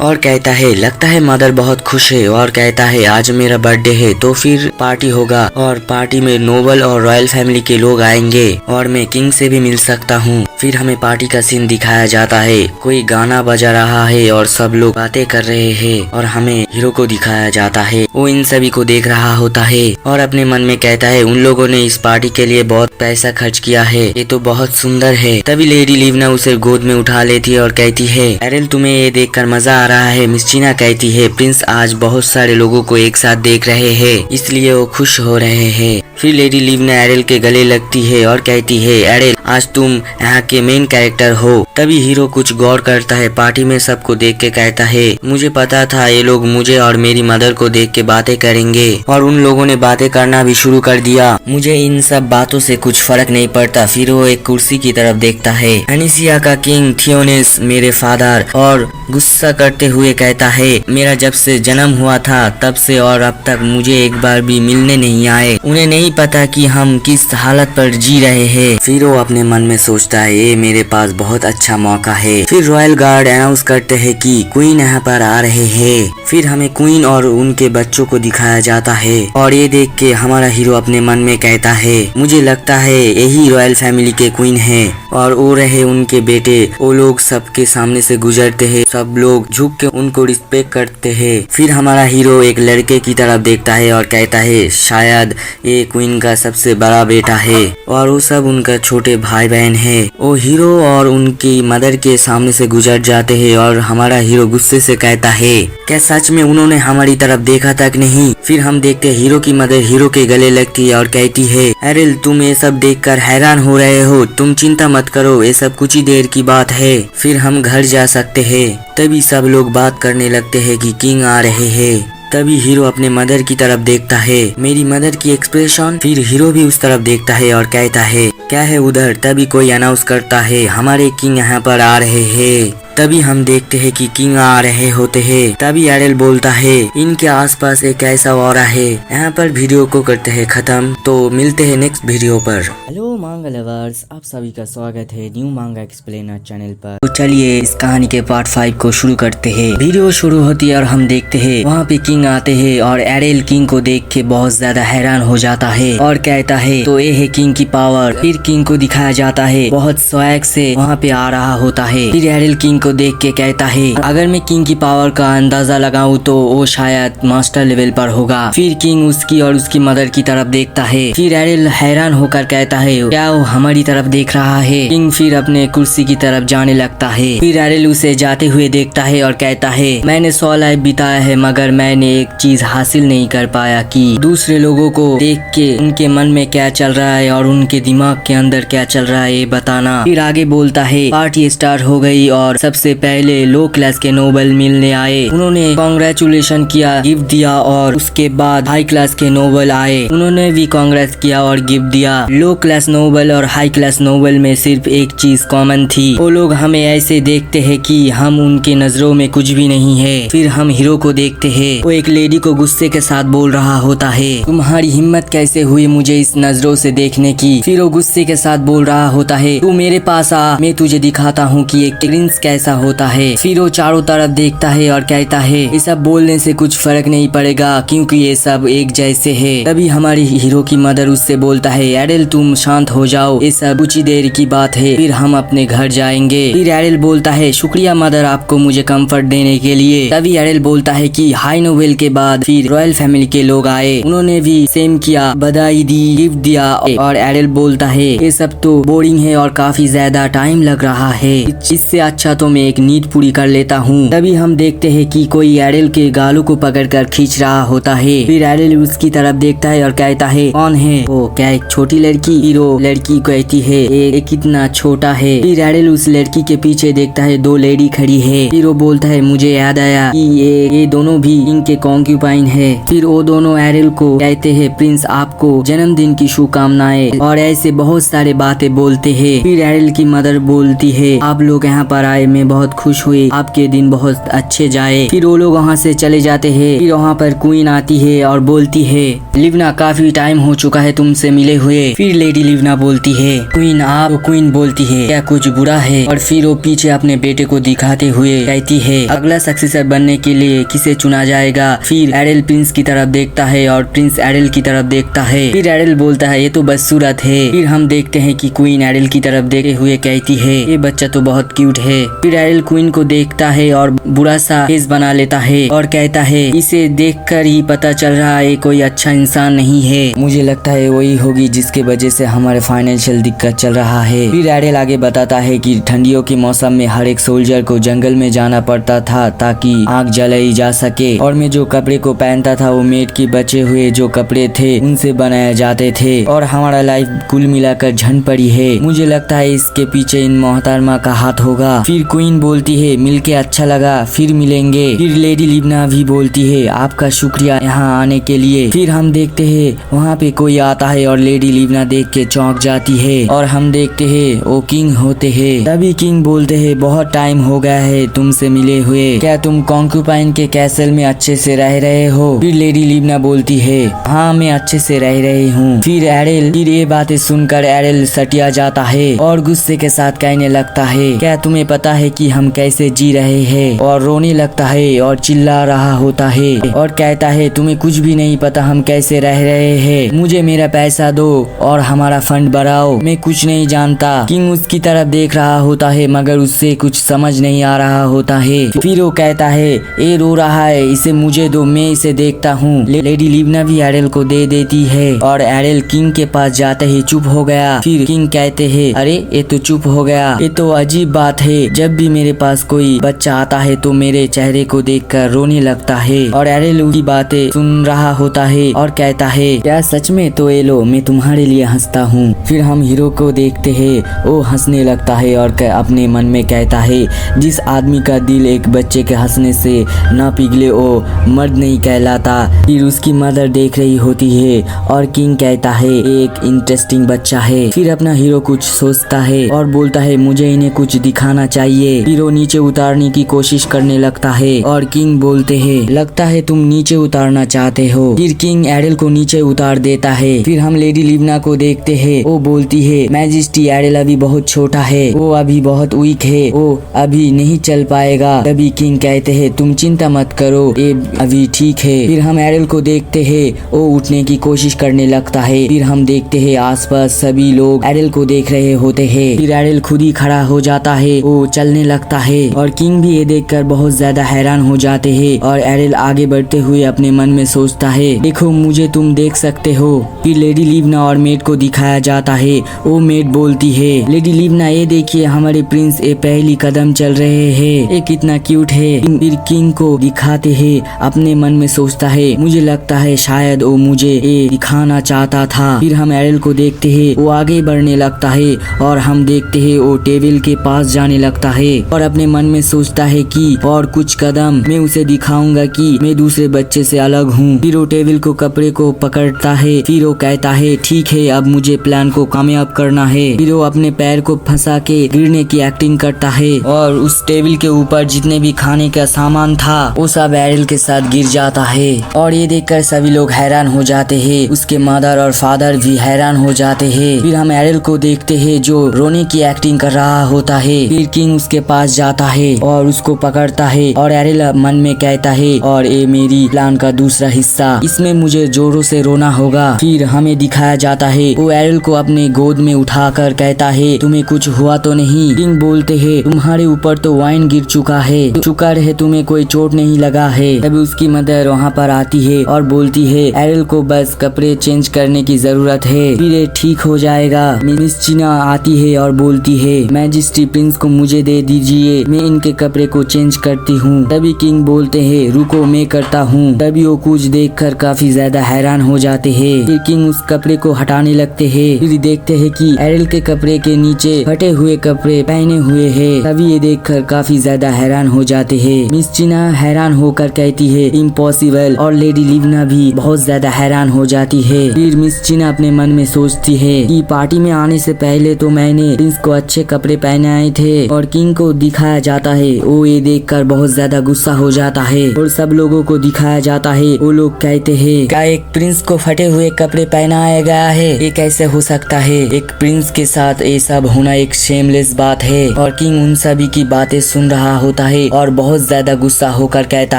और कहता है लगता है मदर बहुत खुश है और कहता है आज मेरा बर्थडे है तो फिर पार्टी होगा और पार्टी में नोबल और रॉयल फैमिली के लोग आएंगे और मैं किंग से भी मिल सकता हूँ। फिर हमें पार्टी का सीन दिखाया जाता है, कोई गाना बजा रहा है और सब लोग बातें कर रहे हैं और हमें हीरो को दिखाया जाता है, वो इन सभी को देख रहा होता है और अपने मन में कहता है उन लोगों ने इस पार्टी के लिए बहुत पैसा खर्च किया है, ये तो बहुत सुंदर है। तभी लेडी लिवना उसे गोद में उठा लेती है और कहती है एरिल तुम्हें ये देखकर मजा आ रहा है। मिस चीना कहती है प्रिंस आज बहुत सारे लोगों को एक साथ देख रहे हैं इसलिए वो खुश हो रहे हैं। फिर लेडी लिवना एरिल के गले लगती है और कहती है एरिल आज तुम यहाँ के मेन कैरेक्टर हो। तभी हीरो कुछ गौर करता है, पार्टी में सबको देख के कहता है मुझे पता था ये लोग मुझे और मेरी मदर को देख के बातें करेंगे और उन लोगों ने बातें करना भी शुरू कर दिया, मुझे इन सब बातों से कुछ फर्क नहीं पड़ता। फिर वो एक कुर्सी की तरफ देखता है, एनिसिया का किंग थियोनेस मेरे फादर, और गुस्सा करते हुए कहता है मेरा जब से जन्म हुआ था तब से और अब तक मुझे एक बार भी मिलने नहीं आए, उन्हें नहीं पता कि हम किस हालत पर जी रहे हैं। फिर वो अपने मन में सोचता है ये मेरे पास बहुत अच्छा मौका है। फिर रॉयल गार्ड अनाउंस करते हैं कि क्वीन यहाँ पर आ रहे हैं। फिर हमें क्वीन और उनके बच्चों को दिखाया जाता है और ये देख के हमारा हीरो अपने मन में कहता है मुझे लगता है यही रॉयल फैमिली के क्वीन है और वो रहे उनके बेटे। वो लोग सबके सामने से गुजरते हैं, सब लोग झुक के उनको रिस्पेक्ट करते हैं। फिर हमारा हीरो एक लड़के की तरफ देखता है और कहता है शायद ये क्वीन का सबसे बड़ा बेटा है और वो सब उनका छोटे भाई बहन है। वो हीरो और उनकी मदर के सामने से गुजर जाते हैं और हमारा हीरो गुस्से से कहता है क्या सच में उन्होंने हमारी तरफ देखा तक नहीं। फिर हम देखते हीरो की मदर हीरो के गले लगती है और कहती है एरिल तुम ये सब देखकर हैरान हो रहे हो, तुम चिंता मत करो, ये सब कुछ ही देर की बात है, फिर हम घर जा सकते हैं। तभी सब लोग बात करने लगते हैं कि किंग आ रहे हैं। तभी हीरो अपने मदर की तरफ देखता है, मेरी मदर की एक्सप्रेशन। फिर हीरो भी उस तरफ देखता है और कहता है क्या है उधर। तभी कोई अनाउंस करता है हमारे किंग यहाँ पर आ रहे हैं। तभी हम देखते हैं कि किंग आ रहे होते हैं। तभी एरियल बोलता है इनके आसपास एक ऐसा ऑरा है। यहाँ पर वीडियो को करते हैं खत्म, तो मिलते हैं नेक्स्ट वीडियो पर। हेलो मांगा लवर्स, आप सभी का स्वागत है न्यू मांगा एक्सप्लेनर चैनल पर। तो चलिए इस कहानी के पार्ट 5 को शुरू करते हैं। वीडियो शुरू होती है और हम देखते हैं वहाँ पे किंग आते हैं और एरियल किंग को देख के बहुत ज्यादा हैरान हो जाता है और कहता है तो ये है किंग की पावर। फिर किंग को दिखाया जाता है बहुत स्वैग से वहाँ पे आ रहा होता है। फिर एरियल किंग को देख के कहता है अगर मैं किंग की पावर का अंदाजा लगाऊं तो वो शायद मास्टर लेवल पर होगा। फिर किंग उसकी और उसकी मदर की तरफ देखता है। फिर एरियल हैरान होकर कहता है क्या वो हमारी तरफ देख रहा है। किंग फिर अपने कुर्सी की तरफ जाने लगता है। फिर एरियल उसे जाते हुए देखता है और कहता है मैंने 100 लाइफ बिताया है मगर मैंने एक चीज हासिल नहीं कर पाया कि दूसरे लोगों को देख के उनके मन में क्या चल रहा है और उनके दिमाग के अंदर क्या चल रहा है ये बताना। फिर आगे बोलता है पार्टी स्टार्ट हो गई और सबसे पहले लो क्लास के नोबल मिलने आए। उन्होंने कांग्रेचुलेशन किया, गिफ्ट दिया और उसके बाद हाई क्लास के नोबल आए। उन्होंने भी कांग्रेस किया और गिफ्ट दिया। लो क्लास नोबल और हाई क्लास नोबल में सिर्फ एक चीज कॉमन थी, वो लोग हमें ऐसे देखते हैं कि हम उनके नजरों में कुछ भी नहीं है। फिर हम हीरो को देखते हैं, वो एक लेडी को गुस्से के साथ बोल रहा होता है तुम्हारी हिम्मत कैसे हुई मुझे इस नजरों से देखने की। फिर वो गुस्से के साथ बोल रहा होता है तू मेरे पास आ, मैं तुझे दिखाता हूँ कि एक प्रिंस कैसा होता है। फिर वो चारों तरफ देखता है और कहता है ये सब बोलने से कुछ फर्क नहीं पड़ेगा क्योंकि ये सब एक जैसे है। तभी हमारी हीरो की मदर उससे बोलता है एरियल तुम शांत हो जाओ, ये सब कुछ ही देर की बात है, फिर हम अपने घर जाएंगे। फिर एरियल बोलता है शुक्रिया मदर आपको मुझे कंफर्ट देने के लिए। तभी एरियल बोलता है कि हाई नोवेल के बाद फिर रॉयल फैमिली के लोग आए, उन्होंने भी सेम किया, बधाई दी, गिफ्ट दिया। और एरियल बोलता है ये सब तो बोरिंग है और काफी ज्यादा टाइम लग रहा है, इससे अच्छा तो मैं एक नींद पूरी कर लेता हूँ। तभी हम देखते हैं कि कोई एरियल के गालों को पकड़कर खींच रहा होता है। फिर एरियल उसकी तरफ देखता है और कहता है कौन है वो, क्या एक छोटी लड़की। हीरो लड़की कहती है ये कितना छोटा है। फिर एरियल उस लड़की के पीछे देखता है 2 लेडी खड़ी है। फिर वो बोलता है मुझे याद आया कि ये दोनों भी इनके कॉन्क्यूपाइन है। फिर वो दोनों एरियल को कहते हैं प्रिंस आपको जन्मदिन की शुभकामनाएं और ऐसे बहुत सारे बातें बोलते हैं। फिर एरियल की मदर बोलती है आप लोग यहाँ पर आए मैं बहुत खुश हुई, आपके दिन बहुत अच्छे जाए। फिर वो लोग वहाँ से चले जाते हैं। फिर वहाँ पर क्वीन आती है और बोलती है लिवना काफी टाइम हो चुका है तुमसे मिले हुए। फिर लेडी लिवना बोलती है क्वीन आप। क्वीन बोलती है क्या कुछ बुरा है। और फिर वो पीछे अपने बेटे को दिखाते हुए कहती है अगला सक्सेसर बनने के लिए किसे चुना जाएगा। फिर एरियल प्रिंस की तरफ देखता है और प्रिंस एरियल की तरफ देखता है। फिर एरियल बोलता है ये तो बदसूरत है। फिर हम देखते हैं कि क्वीन एरियल की तरफ देखते हुए कहती है ये बच्चा तो बहुत क्यूट है। फिर एरियल क्वीन को देखता है और बुरा सा फेस बना लेता है और कहता है इसे देखकर ही पता चल रहा है कोई अच्छा इंसान नहीं है, मुझे लगता है वही होगी जिसके वजह से हमारे फाइनेंशियल दिक्कत चल रहा है। फिर एरियल आगे बताता है कि ठंडियों के मौसम में हर एक सोल्जर को जंगल में जाना पड़ता था ताकि आग जलाई जा सके और मैं जो कपड़े को पहनता था वो मेट की बचे हुए जो कपड़े थे उनसे बनाए जाते थे और हमारा लाइफ कुल मिलाकर झंड पड़ी है, मुझे लगता है इसके पीछे इन मोहतरमा का हाथ होगा। फिर क्वीन बोलती है मिलके अच्छा लगा, फिर मिलेंगे। फिर लेडी लिवना भी बोलती है आपका शुक्रिया यहाँ आने के लिए। फिर हम देखते हैं वहाँ पे कोई आता है और लेडी लिवना देख के चौंक जाती है और हम देखते हैं वो किंग होते हैं। तभी किंग बोलते हैं बहुत टाइम हो गया है तुमसे मिले हुए, क्या तुम कॉन्क्यूपाइन के कैसल में अच्छे से रह रहे हो। फिर लेडी लिवना बोलती है हाँ मैं अच्छे से रह रही हूँ। फिर ये बातें सुनकर एरियल सटिया जाता है और गुस्से के साथ कहने लगता है क्या तुम्हें पता है कि हम कैसे जी रहे हैं, और रोने लगता है और चिल्ला रहा होता है और कहता है तुम्हें कुछ भी नहीं पता हम कैसे रह रहे हैं, मुझे मेरा पैसा दो और हमारा फंड बढ़ाओ, मैं कुछ नहीं जानता। किंग उसकी तरफ देख रहा होता है मगर उससे कुछ समझ नहीं आ रहा होता है। फिर वो कहता है ये रो रहा है इसे मुझे दो मैं इसे देखता हूँ। लेडी लिवना भी एरियल को दे देती है और एरियल किंग के पास जाते ही चुप हो गया। फिर किंग कहते हैं अरे ये तो चुप हो गया, ये तो अजीब बात है, जब भी मेरे पास कोई बच्चा आता है तो मेरे चेहरे को देखकर रोने लगता है। और एरियल की बातें सुन रहा होता है और कहता है क्या सच में, तो ये लो मैं तुम्हारे लिए हंसता हूँ। फिर हम हीरो को देखते हैं वो हंसने लगता है और अपने मन में कहता है जिस आदमी का दिल एक बच्चे के हंसने से ना पिघले वो मर्द नहीं कहलाता। फिर उसकी मदर देख रही होती है और किंग कहता है एक इंटरेस्टिंग बच्चा है। फिर अपना हीरो कुछ सोचता है और बोलता है मुझे इन्हें कुछ दिखाना चाहिए। लिए। फिर वो नीचे उतारने की कोशिश करने लगता है और किंग बोलते हैं लगता है तुम नीचे उतारना चाहते हो। फिर किंग एडेल को नीचे उतार देता है। फिर हम लेडी लिवना को देखते हैं। वो बोलती है मैजेस्टी एडेल अभी बहुत छोटा है, वो अभी बहुत वीक है, वो अभी नहीं चल पाएगा। तभी किंग कहते हैं तुम चिंता मत करो, ये अभी ठीक है। फिर हम एडेल को देखते हैं, वो उठने की कोशिश करने लगता है। फिर हम देखते हैं आसपास सभी लोग एडेल को देख रहे होते हैं। फिर एडेल खुद ही खड़ा हो जाता है, वो चलने लगता है और किंग भी ये देखकर बहुत ज्यादा हैरान हो जाते हैं। और एडेल आगे बढ़ते हुए अपने मन में सोचता है देखो मुझे तुम देख सकते हो। फिर लेडी लिवना और मेड को दिखाया जाता है। वो मेड बोलती है लेडी लिवना ये देखिए हमारे प्रिंस ये पहली कदम चल रहे हैं, ये कितना क्यूट है। फिर किंग को दिखाते हैं, अपने मन में सोचता है मुझे लगता है शायद वो मुझे ये दिखाना चाहता था। फिर हम एडेल को देखते हैं, वो आगे बढ़ने लगता है और हम देखते हैं वो टेबल के पास जाने लगता है और अपने मन में सोचता है कि और कुछ कदम मैं उसे दिखाऊंगा कि मैं दूसरे बच्चे से अलग हूँ। फिर वो टेबल को कपड़े को पकड़ता है। फिर वो कहता है ठीक है अब मुझे प्लान को कामयाब करना है। फिर वो अपने पैर को फंसा के गिरने की एक्टिंग करता है और उस टेबल के ऊपर जितने भी खाने का सामान था वो सब एडेल के साथ गिर जाता है। और ये देखकर सभी लोग हैरान हो जाते हैं, उसके मदर और फादर भी हैरान हो जाते हैं। फिर हम एडेल को देखते हैं जो रोने की एक्टिंग कर रहा होता है। फिर किंग उसके पास जाता है और उसको पकड़ता है और एडेल मन में कहता है और ये मेरी प्लान का दूसरा हिस्सा, इसमें मुझे जोरों से रोना होगा। फिर हमें दिखाया जाता है वो एडेल को अपने गोद में उठाकर कहता है तुम्हें कुछ हुआ तो नहीं। किंग बोलते हैं तुम्हारे ऊपर तो वाइन गिर चुका है, शुक्र है तुम्हें कोई चोट नहीं लगा है। तभी उसकी मदर वहाँ पर आती है और बोलती है एडेल को बस कपड़े चेंज करने की जरूरत है, फिर ये ठीक हो जाएगा। मिस चीना आती है और बोलती है मैजेस्टी प्रिंस को मुझे दे दीजिए, मैं इनके कपड़े को चेंज करती हूँ। तभी किंग बोलते हैं रुको मैं करता हूँ। तभी वो कुछ देखकर काफी ज्यादा हैरान हो जाते हैं। फिर किंग उस कपड़े को हटाने लगते हैं। फिर देखते हैं कि एडेल के कपड़े के नीचे फटे हुए कपड़े पहने हुए हैं। तभी ये देखकर काफी ज्यादा हैरान हो जाते हैं। मिस चीना हैरान होकर कहती है इम्पॉसिबल और लेडी लिवना भी बहुत ज्यादा हैरान हो जाती है। फिर मिस चीना अपने मन में सोचती है कि पार्टी में आने से पहले तो मैंने प्रिंस को अच्छे कपड़े पहनाए थे और किंग को दिखाया जाता है, वो ये देखकर बहुत ज्यादा गुस्सा हो जाता है और सब लोगों को दिखाया जाता है। वो लोग कहते हैं क्या एक प्रिंस को फटे हुए कपड़े पहनाया गया है, ये कैसे हो सकता है, एक प्रिंस के साथ ये सब होना एक शेमलेस बात है। और किंग उन सभी की बातें सुन रहा होता है और बहुत ज्यादा गुस्सा होकर कहता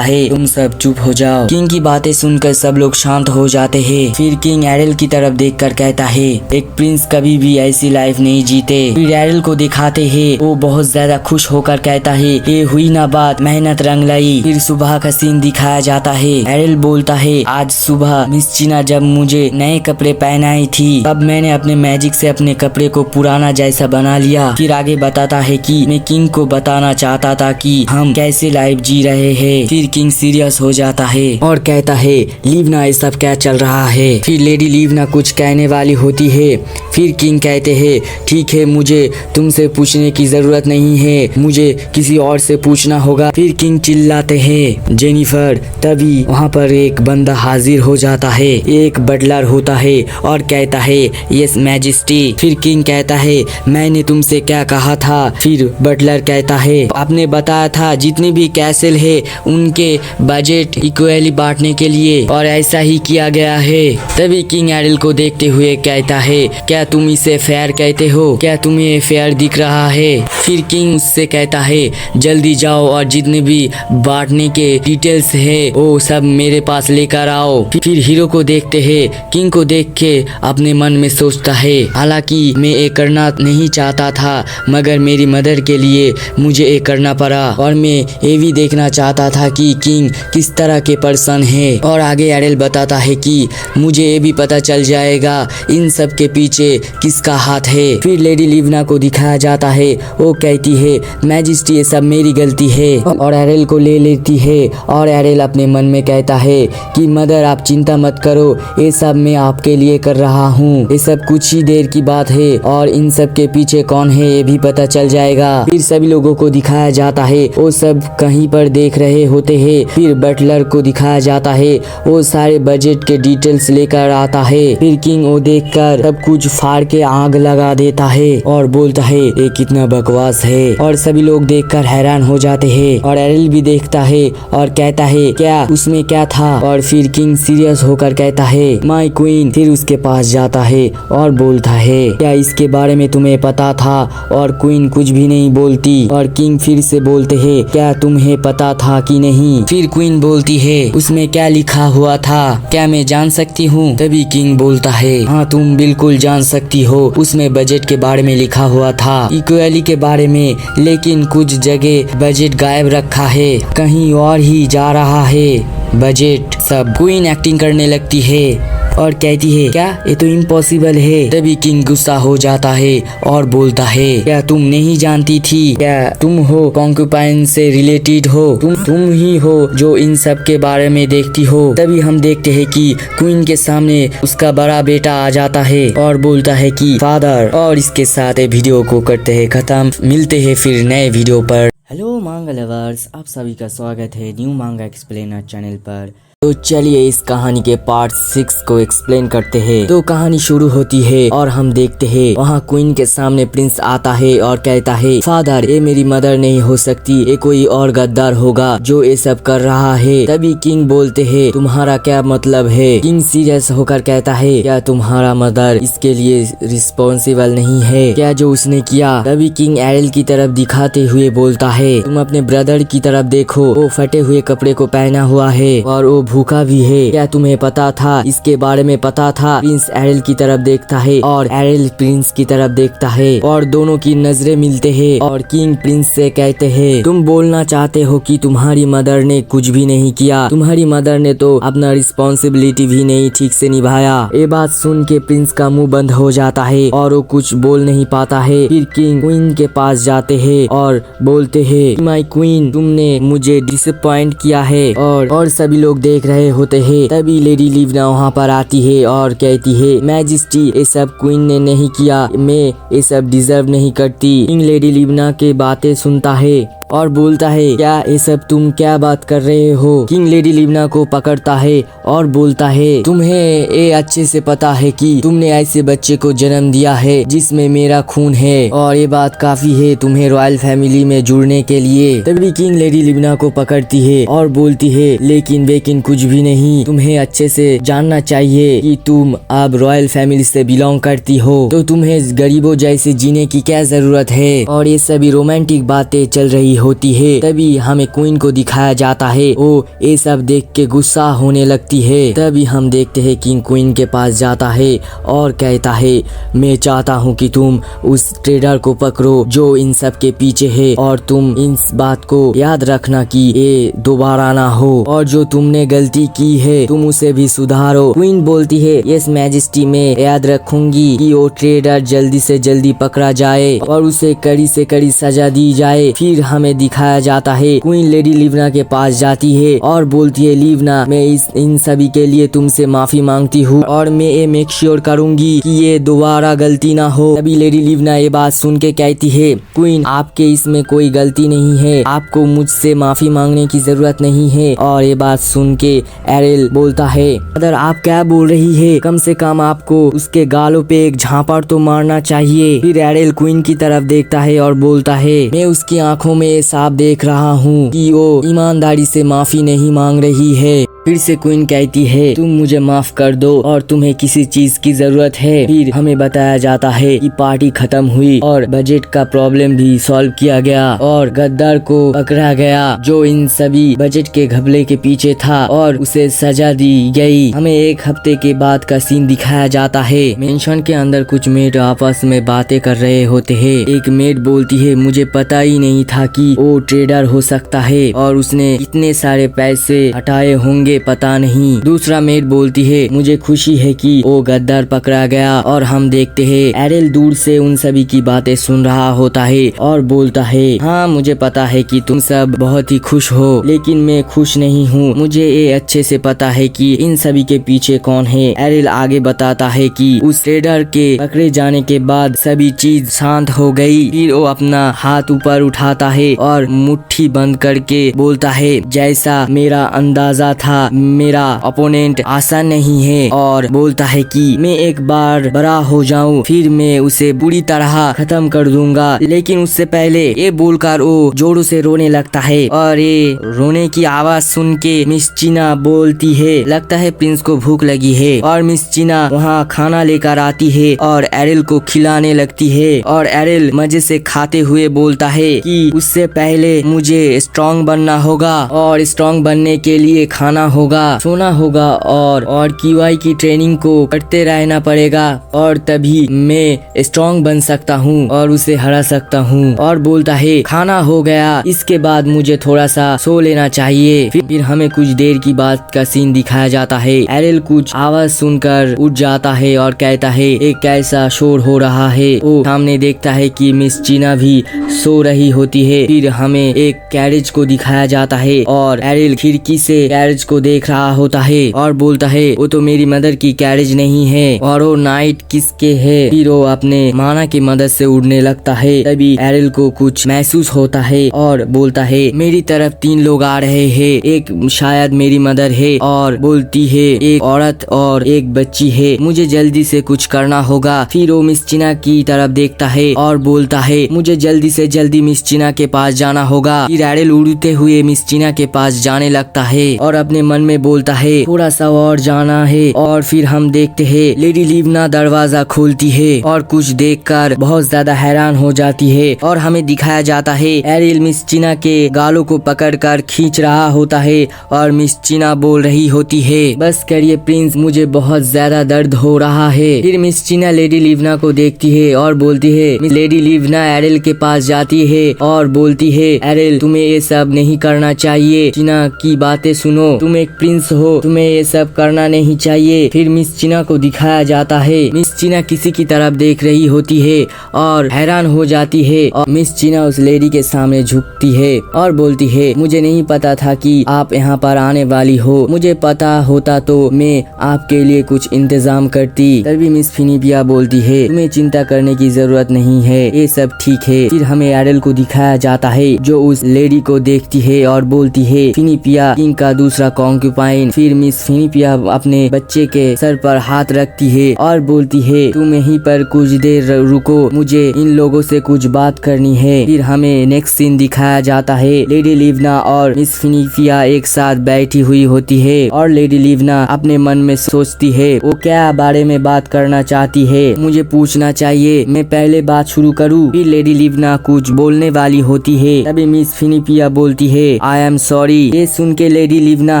है तुम सब चुप हो जाओ। किंग की बातें सुनकर सब लोग शांत हो जाते हैं। फिर किंग एडेल की तरफ देखकर कहता है एक प्रिंस कभी भी ऐसी लाइफ नहीं जीते। फिर एडेल को दिखाते हैं, वो बहुत ज्यादा खुश होकर कहता है ये हुई ना बात, मेहनत रंग लाई। फिर सुबह का सीन दिखाया जाता है। एडेल बोलता है आज सुबह मिस चीना जब मुझे नए कपड़े पहनाई थी तब मैंने अपने मैजिक से अपने कपड़े को पुराना जैसा बना लिया। फिर आगे बताता है कि मैं किंग को बताना चाहता था कि हम कैसे लाइफ जी रहे हैं। फिर किंग सीरियस हो जाता है और कहता है लिवना ये सब क्या चल रहा है। फिर लेडी लिवना कुछ कहने वाली होती है। फिर किंग कहते हैं ठीक है मुझे तुमसे पूछने की जरूरत नहीं है, मुझे किसी और से पूछना होगा। फिर किंग चिल्लाते हैं जेनिफर। तभी वहाँ पर एक बंदा हाजिर हो जाता है, एक बटलर होता है और कहता है यस मैजेस्टी। फिर किंग कहता है मैंने तुमसे क्या कहा था। फिर बटलर कहता है आपने बताया था जितने भी कैसल है उनके बजट इक्वली बांटने के लिए और ऐसा ही किया गया है। तभी किंग एडेल को देखते हुए कहता है क्या तुम इसे फेयर कहते हो, क्या तुम्हें फेयर दिख रहा है। फिर किंग उससे कहता है जल्दी जाओ और जितने भी बांटने के डिटेल्स है वो सब मेरे पास लेकर आओ। फिर हीरो को देखते हैं, किंग को देख के अपने मन में सोचता है हालांकि मैं ये करना नहीं चाहता था मगर मेरी मदर के लिए मुझे ये करना पड़ा और मैं ये भी देखना चाहता था कि किंग किस तरह के पर्सन है। और आगे एडेल बताता है कि मुझे ये भी पता चल जाएगा इन सब के पीछे किसका हाथ है। फिर लेडी लिवना को दिखाया जाता है, वो कहती है मैजेस्टी ये सब मेरी गलती है और एडेल को ले लेती है। और एडेल अपने मन में कहता है कि मदर आप चिंता मत करो, ये सब मैं आपके लिए कर रहा हूँ, ये सब कुछ ही देर की बात है और इन सब के पीछे कौन है ये भी पता चल जाएगा। फिर सभी लोगों को दिखाया जाता है, वो सब कहीं पर देख रहे होते हैं। फिर बटलर को दिखाया जाता है, वो सारे बजट के डिटेल्स लेकर आता है। फिर किंग वो देखकर सब कुछ फाड़ के आग लगा देता है और बोलता है ये कितना बकवास है, और सभी लोग देखकर हैरान हो जाते हैं और एरिल भी देखता है और कहता है क्या उसमें क्या था। और फिर किंग सीरियस होकर कहता है माय क्वीन। फिर उसके पास जाता है और बोलता है क्या इसके बारे में तुम्हें पता था। और क्वीन कुछ भी नहीं बोलती और किंग फिर से बोलते हैं क्या तुम्हें पता था कि नहीं। फिर क्वीन बोलती है उसमें क्या लिखा हुआ था, क्या मैं जान सकती हूँ। तभी किंग बोलता है हाँ तुम बिल्कुल जान सकती हो, उसमें बजट के बारे में लिखा हुआ था, इक्वली के बारे में, लेकिन कुछ जगह बजट गायब रखा है, कहीं और ही जा रहा है बजट सब। क्वीन एक्टिंग करने लगती है और कहती है क्या ये तो इम्पॉसिबल है। तभी किंग गुस्सा हो जाता है और बोलता है क्या तुम नहीं जानती थी, क्या तुम हो कॉन्क्यूपाइन से रिलेटेड हो, तुम ही हो जो इन सब के बारे में देखती हो। तभी हम देखते हैं कि क्वीन के सामने उसका बड़ा बेटा आ जाता है और बोलता है कि फादर। और इसके साथ ये वीडियो को करते हैं खत्म, मिलते हैं फिर नए वीडियो पर। हेलो मांगा लवर्स, आप सभी का स्वागत है न्यू मांगा एक्सप्लेनर चैनल पर। तो चलिए इस कहानी के पार्ट 6 को एक्सप्लेन करते हैं। तो कहानी शुरू होती है और हम देखते हैं वहाँ क्वीन के सामने प्रिंस आता है और कहता है फादर ये मेरी मदर नहीं हो सकती, ये कोई और गद्दार होगा जो ये सब कर रहा है। तभी किंग बोलते हैं तुम्हारा क्या मतलब है। किंग सीरियस होकर कहता है क्या तुम्हारा मदर इसके लिए रिस्पॉन्सिबल नहीं है क्या जो उसने किया। तभी किंग एरिल की तरफ दिखाते हुए बोलता है तुम अपने ब्रदर की तरफ देखो, वो फटे हुए कपड़े को पहना हुआ है और वो भूखा भी है, क्या तुम्हें पता था, इसके बारे में पता था। प्रिंस एरिल की तरफ देखता है और एरिल प्रिंस की तरफ देखता है और दोनों की नजरें मिलते हैं और किंग प्रिंस से कहते हैं तुम बोलना चाहते हो कि तुम्हारी मदर ने कुछ भी नहीं किया, तुम्हारी मदर ने तो अपना रिस्पॉन्सिबिलिटी भी नहीं ठीक से निभाया। ये बात सुन के प्रिंस का मुंह बंद हो जाता है और वो कुछ बोल नहीं पाता है। फिर किंग क्वीन के पास जाते हैं और बोलते हैं माय क्वीन तुमने मुझे डिसअपॉइंट किया है। और सभी लोग देख रहे होते हैं। तभी लेडी लिवना वहाँ पर आती है और कहती है मैजेस्टी ये सब क्वीन ने नहीं किया, मैं ये सब डिजर्व नहीं करती। किंग लेडी लिवना के बातें सुनता है और बोलता है क्या ये सब तुम क्या बात कर रहे हो। किंग लेडी लिवना को पकड़ता है और बोलता है तुम्हें ये अच्छे से पता है कि तुमने ऐसे बच्चे को जन्म दिया है जिसमें मेरा खून है और ये बात काफी है तुम्हें रॉयल फैमिली में जुड़ने के लिए। तभी किंग लेडी लिवना को पकड़ती है और बोलती है लेकिन कुछ भी नहीं, तुम्हें अच्छे से जानना चाहिए कि तुम अब रॉयल फैमिली से बिलोंग करती हो तो तुम्हें गरीबों जैसे जीने की क्या जरूरत है। और ये सभी रोमांटिक बातें चल रही होती है। तभी हमें क्वीन को दिखाया जाता है, वो ये सब देख के गुस्सा होने लगती है। तभी हम देखते हैं किंग क्वीन के पास जाता है और कहता है मैं चाहता हूँ कि तुम उस ट्रेडर को पकड़ो जो इन सब के पीछे है और तुम इस बात को याद रखना कि ये दोबारा ना हो और जो तुमने गलती की है तुम उसे भी सुधारो। क्वीन बोलती है यस मैजेस्टी मैं याद रखूंगी कि वो ट्रेडर जल्दी से जल्दी पकड़ा जाए और उसे कड़ी से कड़ी सजा दी जाए। फिर हमें दिखाया जाता है क्वीन लेडी लिवना के पास जाती है और बोलती है लिवना मैं इन सभी के लिए तुमसे माफी मांगती हूँ और मैं ये मेक श्योर करूंगी कि ये दोबारा गलती ना हो। तभी लेडी लिवना ये बात सुन के कहती है क्वीन आपके इसमें कोई गलती नहीं है, आपको मुझसे माफी मांगने की जरूरत नहीं है। और ये बात सुन के एरिल बोलता है मदर आप क्या बोल रही है, कम से कम आपको उसके गालों पे एक झापड़ तो मारना चाहिए। फिर एरिल क्वीन की तरफ देखता है और बोलता है मैं उसकी आंखों में साफ देख रहा हूँ कि वो ईमानदारी से माफी नहीं मांग रही है। फिर से क्वीन कहती है तुम मुझे माफ कर दो और तुम्हें किसी चीज की जरूरत है। फिर हमें बताया जाता है कि पार्टी खत्म हुई और बजट का प्रॉब्लम भी सॉल्व किया गया और गद्दार को पकड़ा गया जो इन सभी बजट के घपले के पीछे था और उसे सजा दी गई। हमें एक हफ्ते के बाद का सीन दिखाया जाता है। मेंशन के अंदर कुछ मेड आपस में बातें कर रहे होते हैं। एक मेड बोलती है मुझे पता ही नहीं था कि वो ट्रेडर हो सकता है और उसने इतने सारे पैसे हटाए होंगे पता नहीं। दूसरा मेड बोलती है मुझे खुशी है कि वो गद्दार पकड़ा गया। और हम देखते हैं एरिल दूर से उन सभी की बातें सुन रहा होता है और बोलता है हाँ मुझे पता है कि तुम सब बहुत ही खुश हो लेकिन मैं खुश नहीं हूँ, मुझे ये अच्छे से पता है कि इन सभी के पीछे कौन है। एरिल आगे बताता है कि उस ट्रेडर के पकड़े जाने के बाद सभी चीज शांत हो गई। फिर वो अपना हाथ ऊपर उठाता है और मुट्ठी बंद करके बोलता है जैसा मेरा अंदाजा था मेरा ओपोनेंट आसान नहीं है और बोलता है कि मैं एक बार बड़ा हो जाऊं फिर मैं उसे बुरी तरह खत्म कर दूंगा। लेकिन उससे पहले ये बोलकर वो जोरों से रोने लगता है और ये रोने की आवाज सुन के मिस चीना बोलती है लगता है प्रिंस को भूख लगी है। और मिस चीना वहाँ खाना लेकर आती है और एरिल को खिलाने लगती है और एरिल मजे से खाते हुए बोलता है कि उससे पहले मुझे स्ट्रॉन्ग बनना होगा और स्ट्रॉन्ग बनने के लिए खाना होगा, सोना होगा और QI की ट्रेनिंग को करते रहना पड़ेगा और तभी मैं स्ट्रॉन्ग बन सकता हूँ और उसे हरा सकता हूँ। और बोलता है खाना हो गया, इसके बाद मुझे थोड़ा सा सो लेना चाहिए। फिर हमें कुछ देर की बात का सीन दिखाया जाता है। एरिल कुछ आवाज सुनकर उठ जाता है और कहता है एक कैसा शोर हो रहा है। वो सामने देखता है कि मिस चीना भी सो रही होती है। फिर हमें एक कैरेज को दिखाया जाता है और एरिल खिड़की से कैरेज को देख रहा होता है और बोलता है वो तो मेरी मदर की कैरेज नहीं है और वो नाइट किसके है। फिर वो अपने माना की मदद से उड़ने लगता है। तभी एरिल को कुछ महसूस होता है और बोलता है मेरी तरफ 3 लोग आ रहे हैं, एक शायद मेरी मदर है और बोलती है एक औरत और एक बच्ची है, मुझे जल्दी से कुछ करना होगा। फिर वो मिस चीना की तरफ देखता है और बोलता है मुझे जल्दी से जल्दी मिस चीना के पास जाना होगा। फिर एरिल उड़ते हुए मिस चीना के पास जाने लगता है और अपने मन में बोलता है थोड़ा सा और जाना है। और फिर हम देखते हैं लेडी लिवना दरवाजा खोलती है और कुछ देखकर बहुत ज्यादा हैरान हो जाती है और हमें दिखाया जाता है एरिल मिस चीना के गालों को पकड़कर खींच रहा होता है और मिस चीना बोल रही होती है बस करिए प्रिंस, मुझे बहुत ज्यादा दर्द हो रहा है। फिर मिस चीना लेडी लिवना को देखती है और बोलती है लेडी लिवना एरिल के पास जाती है और बोलती है एरिल तुम्हें ये सब नहीं करना चाहिए, चीना की बातें सुनो, तुम एक प्रिंस हो, तुम्हें ये सब करना नहीं चाहिए। फिर मिस चीना को दिखाया जाता है मिस चीना किसी की तरफ देख रही होती है और हैरान हो जाती है और मिस चीना उस लेडी के सामने झुकती है और बोलती है मुझे नहीं पता था कि आप यहाँ पर आने वाली हो, मुझे पता होता तो मैं आपके लिए कुछ इंतजाम करती। तभी मिस फिनिपिया बोलती है तुम्हें चिंता करने की जरूरत नहीं है, ये सब ठीक है। फिर हमें एरिल को दिखाया जाता है जो उस लेडी को देखती है और बोलती है फिनिपिया किंग का दूसरा कॉन्क्यूपाइन। फिर मिस फिनिपिया अपने बच्चे के सर पर हाथ रखती है और बोलती है तुम यहीं पर कुछ देर रुको, मुझे इन लोगों से कुछ बात करनी है। फिर हमें नेक्स्ट सीन दिखाया जाता है लेडी लिवना और मिस फिनिपिया एक साथ बैठी हुई होती है और लेडी लिवना अपने मन में सोचती है वो क्या बारे में बात करना चाहती है, मुझे पूछना चाहिए, मैं पहले बात शुरू करूँ। फिर लेडी लिवना कुछ बोलने वाली होती है तभी मिस फिनिपिया बोलती है आई एम सॉरी। ये सुन के लेडी लिवना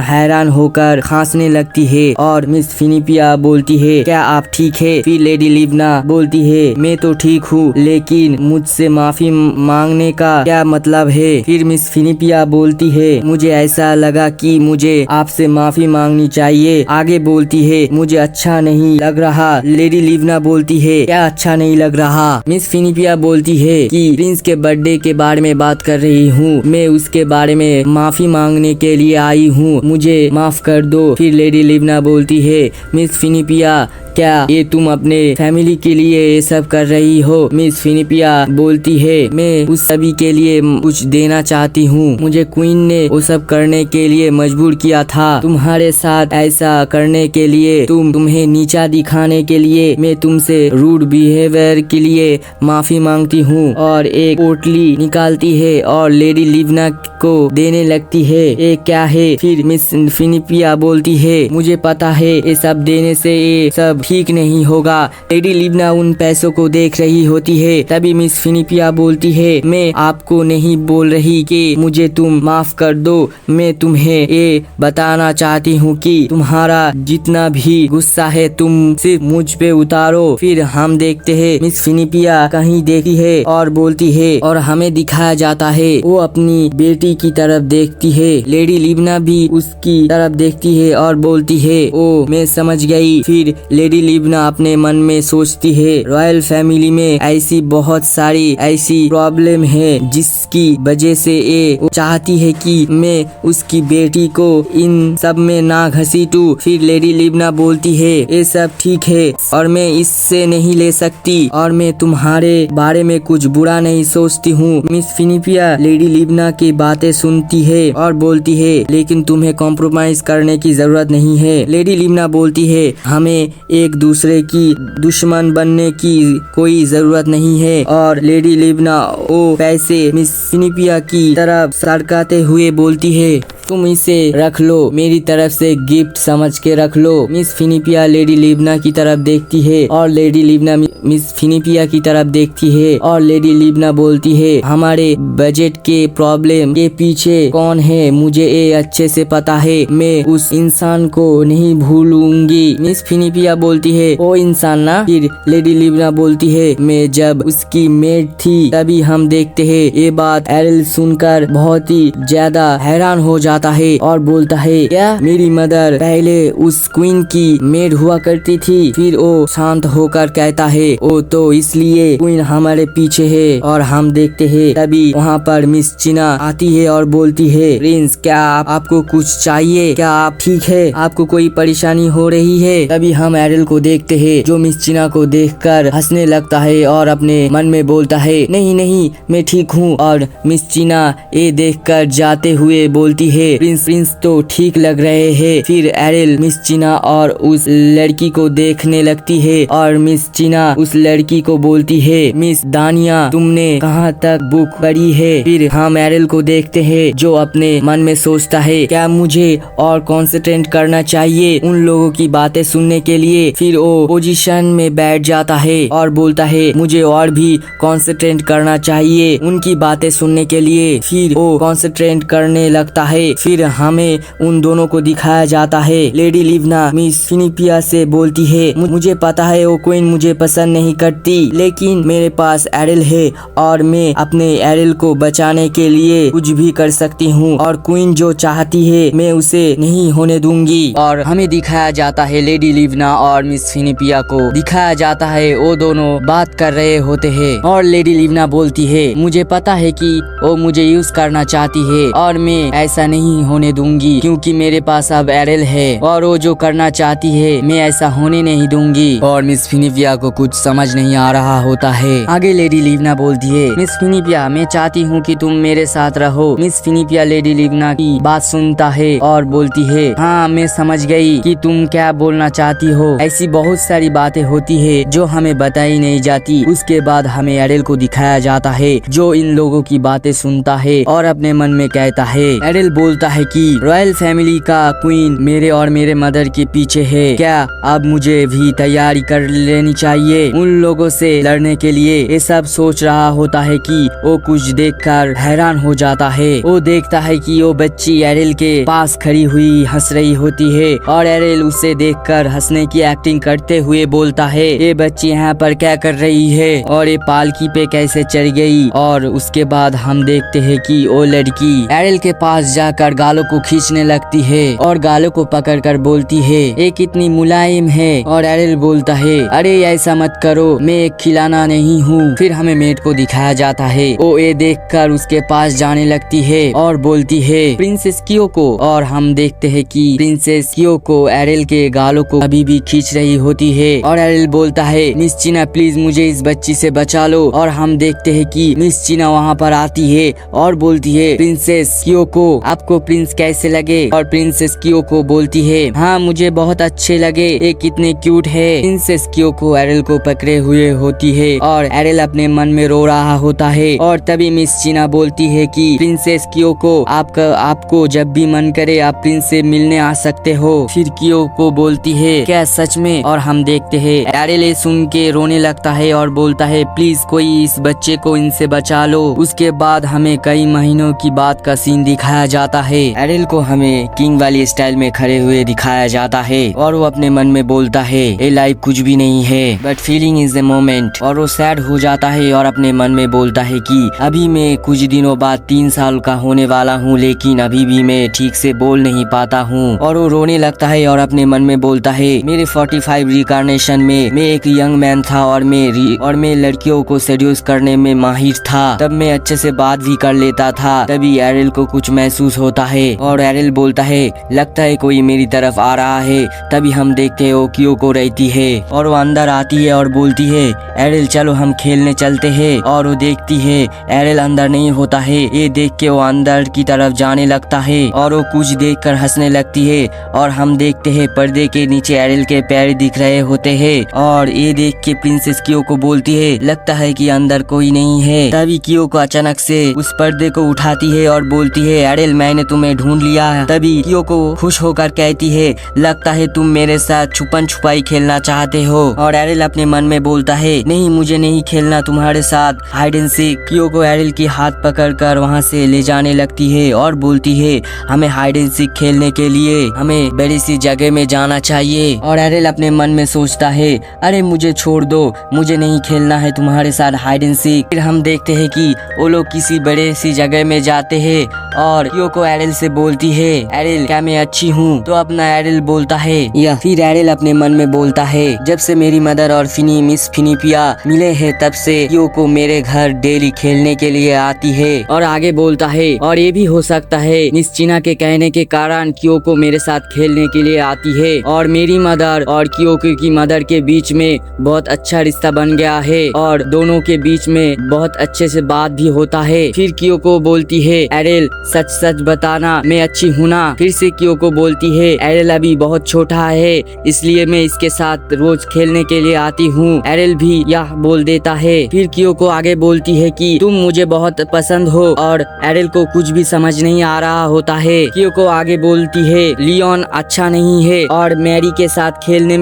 हैरान होकर खांसने लगती है और मिस फिनिपिया बोलती है क्या आप ठीक है। फिर लेडी लिवना बोलती है मैं तो ठीक हूँ लेकिन मुझसे माफी मांगने का क्या मतलब है। फिर मिस फिनिपिया बोलती है मुझे ऐसा लगा कि मुझे आपसे माफी मांगनी चाहिए। आगे बोलती है मुझे अच्छा नहीं लग रहा। लेडी लिवना बोलती है क्या अच्छा नहीं लग रहा। मिस फिनिपिया बोलती है कि प्रिंस के बर्थडे के बारे में बात कर रही हूँ, मैं उसके बारे में माफी मांगने के लिए आई हूँ, मुझे माफ कर दो। फिर लेडी लिवना बोलती है मिस फिनिपिया क्या ये तुम अपने फैमिली के लिए ये सब कर रही हो। मिस फिनिपिया बोलती है मैं उस सभी के लिए कुछ देना चाहती हूँ, मुझे क्वीन ने वो सब करने के लिए मजबूर किया था, तुम्हारे साथ ऐसा करने के लिए, तुम्हें नीचा दिखाने के लिए मैं तुमसे रूड बिहेवियर के लिए माफी मांगती हूँ। और एक पोटली निकालती है और लेडी लिवना को देने लगती है ये क्या है। फिर मिस फिनिपिया बोलती है मुझे पता है ये सब देने से ये सब ठीक नहीं होगा। लेडी लिवना उन पैसों को देख रही होती है तभी मिस फिनिपिया बोलती है मैं आपको नहीं बोल रही कि मुझे तुम माफ कर दो, मैं तुम्हें ये बताना चाहती हूँ कि तुम्हारा जितना भी गुस्सा है तुम सिर्फ मुझ पे उतारो। फिर हम देखते हैं मिस फिनिपिया कहीं देखती है और बोलती है और हमें दिखाया जाता है वो अपनी बेटी की तरफ देखती है। लेडी लिवना भी उसकी तरफ देखती है और बोलती है ओ मैं समझ गई। फिर लेडी लिवना अपने मन में सोचती है रॉयल फैमिली में ऐसी बहुत सारी ऐसी प्रॉब्लम है जिसकी वजह से ये चाहती है कि मैं उसकी बेटी को इन सब में ना घसीटूं। फिर लेडी लिवना बोलती है ये सब ठीक है और मैं इससे नहीं ले सकती और मैं तुम्हारे बारे में कुछ बुरा नहीं सोचती हूँ। मिस फिनिपिया लेडी लिवना की बातें बातें सुनती है और बोलती है लेकिन तुम्हें कॉम्प्रोमाइज करने की जरूरत नहीं है। लेडी लिवना बोलती है हमें एक दूसरे की दुश्मन बनने की कोई जरूरत नहीं है और लेडी लिवना वो पैसे मिस फिनिपिया की तरफ सरकाते हुए बोलती है तुम इसे रख लो, मेरी तरफ से गिफ्ट समझ के रख लो। मिस फिनिपिया लेडी लिवना की तरफ देखती है और लेडी लिवना मिस फिनिपिया की तरफ देखती है और लेडी लिवना बोलती है हमारे बजट के प्रॉब्लम के पीछे कौन है मुझे ये अच्छे से पता है, मैं उस इंसान को नहीं भूलूंगी। मिस फिनिपिया बोलती है वो इंसान ना। फिर लेडी लिवना बोलती है मैं जब उसकी मेड थी तभी हम देखते हैं। ये बात एरिल सुनकर बहुत ही ज्यादा हैरान हो जाता है और बोलता है क्या मेरी मदर पहले उस क्वीन की मेड हुआ करती थी। फिर वो शांत होकर कहता है ओ तो इसलिए क्वीन हमारे पीछे है और हम देखते हैं। तभी वहाँ पर मिस चिना आती है और बोलती है प्रिंस क्या आपको कुछ चाहिए, क्या आप ठीक है, आपको कोई परेशानी हो रही है। तभी हम एरिल को देखते हैं जो मिस चिना को देखकर हंसने लगता है और अपने मन में बोलता है नहीं नहीं मैं ठीक हूँ। और मिस चिना ये देखकर जाते हुए बोलती है प्रिंस तो ठीक लग रहे हैं। फिर एरिल मिस चिना और उस लड़की को देखने लगती है और मिस चिना उस लड़की को बोलती है मिस दानिया तुमने कहाँ तक बुक पढ़ी है। फिर हम एरिल को देखते हैं जो अपने मन में सोचता है क्या मुझे और कॉन्सेंट्रेट करना चाहिए उन लोगों की बातें सुनने के लिए। फिर वो पोजीशन में बैठ जाता है और बोलता है मुझे और भी कॉन्सेंट्रेट करना चाहिए उनकी बातें सुनने के लिए। फिर वो कॉन्सेंट्रेट करने लगता है। फिर हमें उन दोनों को दिखाया जाता है। लेडी लिवना मिस फिनिपिया से बोलती है मुझे पता है वो क्वीन मुझे पसंद नहीं करती लेकिन मेरे पास एरिल है और मैं अपने एरिल को बचाने के लिए कुछ भी कर सकती हूँ और क्वीन जो चाहती है मैं उसे नहीं होने दूंगी। और हमें दिखाया जाता है लेडी लिवना और मिस फिनिपिया को दिखाया जाता है वो दोनों बात कर रहे होते हैं और लेडी लिवना बोलती है मुझे पता है कि वो मुझे यूज करना चाहती है और मैं ऐसा नहीं होने दूंगी क्योंकि मेरे पास अब एरिल है और वो जो करना चाहती है मैं ऐसा होने नहीं दूंगी। और मिस फिनिपिया को कुछ समझ नहीं आ रहा होता है। आगे लेडी लिवना बोलती है मिस फिनिपिया मैं चाहती हूँ कि तुम मेरे साथ रहो। मिस फिनिपिया लेडी लिवना की बात सुनता है और बोलती है हाँ मैं समझ गई कि तुम क्या बोलना चाहती हो। ऐसी बहुत सारी बातें होती है जो हमें बताई नहीं जाती। उसके बाद हमें एरिल को दिखाया जाता है जो इन लोगों की बातें सुनता है और अपने मन में कहता है। एरिल बोलता है कि रॉयल फैमिली का क्वीन मेरे और मेरे मदर के पीछे है, क्या अब मुझे भी तैयारी कर लेनी चाहिए उन लोगों से लड़ने के लिए। ये सब सोच रहा होता है कि वो कुछ देखकर हैरान हो जाता है। वो देखता है कि वो बच्ची एरिल के पास खड़ी हुई हंस रही होती है और एरिल उसे देखकर हंसने की एक्टिंग करते हुए बोलता है ये बच्ची यहाँ पर क्या कर रही है और ये पालकी पे कैसे चढ़ गई। और उसके बाद हम देखते हैं कि वो लड़की एरिल के पास जाकर गालों को खींचने लगती है और गालों को पकड़कर बोलती है ये कितनी मुलायम है। और एरिल बोलता है अरे ऐसा मत करो मैं एक खिलौना नहीं हूँ। फिर हमें मेट को दिखाया जाता है वो ये देखकर उसके पास जाने लगती है और बोलती है प्रिंसेस कियोको। और हम देखते हैं कि प्रिंसेस कियोको एरिल के गालों को अभी भी खींच रही होती है और एरिल बोलता है मिस चिना प्लीज मुझे इस बच्ची से बचा लो। और हम देखते हैं कि मिस चिना वहाँ पर आती है और बोलती है प्रिंसेस कियोको आपको प्रिंस कैसे लगे। और प्रिंसेस कियोको बोलती है हाँ मुझे बहुत अच्छे लगे ये कितने क्यूट है। प्रिंसेस कियोको एरिल को पकड़े हुए होती है और एरिल अपने मन में रो रहा होता है। और तभी मिस चिना बोलती है कि प्रिंसेस कियोको आपको जब भी मन करे आप प्रिंस से मिलने आ सकते हो। फिर कियोको बोलती है क्या सच में। और हम देखते हैं एरिल ये सुन के रोने लगता है और बोलता है प्लीज कोई इस बच्चे को इनसे बचा लो। उसके बाद हमें कई महीनों की बात का सीन दिखाया जाता है। एरिल को हमें किंग वाली स्टाइल में खड़े हुए दिखाया जाता है और वो अपने मन में बोलता है ये लाइफ कुछ भी नहीं है but feeling is the moment. और वो सैड हो जाता है और अपने मन में बोलता है कि अभी मैं कुछ दिनों बाद 3 साल का होने वाला हूँ लेकिन अभी भी मैं ठीक से बोल नहीं पाता हूँ। और वो रोने लगता है और अपने मन में बोलता है मेरे 45 रिकार्नेशन में मैं एक यंग मैन था और मैं लड़कियों को सेड्यूस करने में माहिर था। तब मैं अच्छे से बात भी कर लेता था। तभी एरिल को कुछ महसूस होता होता है और एरिल बोलता है लगता है कोई मेरी तरफ आ रहा है। तभी हम देखते हैं वो क्योको रहती है और वो अंदर आती है और बोलती है एरिल चलो हम खेलने चलते हैं। और वो देखती है एरिल अंदर नहीं होता है। ये देख के वो अंदर की तरफ जाने लगता है और वो कुछ देखकर हंसने लगती है और हम देखते हैं पर्दे के नीचे एरिल के पैर दिख रहे होते हैं। और ये देख के प्रिंसेस क्योको बोलती है लगता है कि अंदर कोई नहीं है। तभी क्योको अचानक से उस पर्दे को उठाती है और बोलती है एरिल मैंने तुम्हें ढूंढ लिया। तभी क्योको खुश होकर कहती है लगता है तुम मेरे साथ छुपन छुपाई खेलना चाहते हो। और एरिल अपने मन में बोलता है नहीं मुझे नहीं खेलना तुम्हारे साथ hide and seek. Kyoko aryl की हाथ पकड़कर वहाँ से ले जाने लगती है और बोलती है हमें हाइड एंड सीक खेलने के लिए हमें बड़ी सी जगह में जाना चाहिए। और एरिल अपने मन में सोचता है अरे मुझे छोड़ दो, मुझे नहीं खेलना है तुम्हारे साथ हाइड एंड सीक। फिर हम देखते हैं कि वो लोग किसी बड़े सी जगह में जाते हैं और क्योको एरिल से बोलती है एरिल क्या मैं अच्छी हूँ? तो अपना एरिल बोलता है या फिर एरिल अपने मन में बोलता है जब से मेरी मदर और मिस फिनिपिया मिले हैं तब से क्योको मेरे घर डेली खेलने के लिए आती है। और आगे बोलता है और ये भी हो सकता है मिस चिना के कहने के कारण क्योको मेरे साथ खेलने के लिए आती है और मेरी मदर और क्योको की मदर के बीच में बहुत अच्छा रिश्ता बन गया है और दोनों के बीच में बहुत अच्छे से बात भी होता है। फिर क्योको बोलती है एरिल सच सच बताना मैं अच्छी हूँ ना? फिर से क्योको बोलती है एरिल अभी बहुत छोटा है इसलिए मैं इसके साथ रोज खेलने के लिए आती हूँ। एरिल भी यह बोल देता है। फिर क्योको आगे बोलती है कि तुम मुझे बहुत पसंद हो और एरिल को कुछ भी समझ नहीं आ रहा होता है। क्योको आगे बोलती है लियोन अच्छा नहीं है और मैरी के साथ खेलने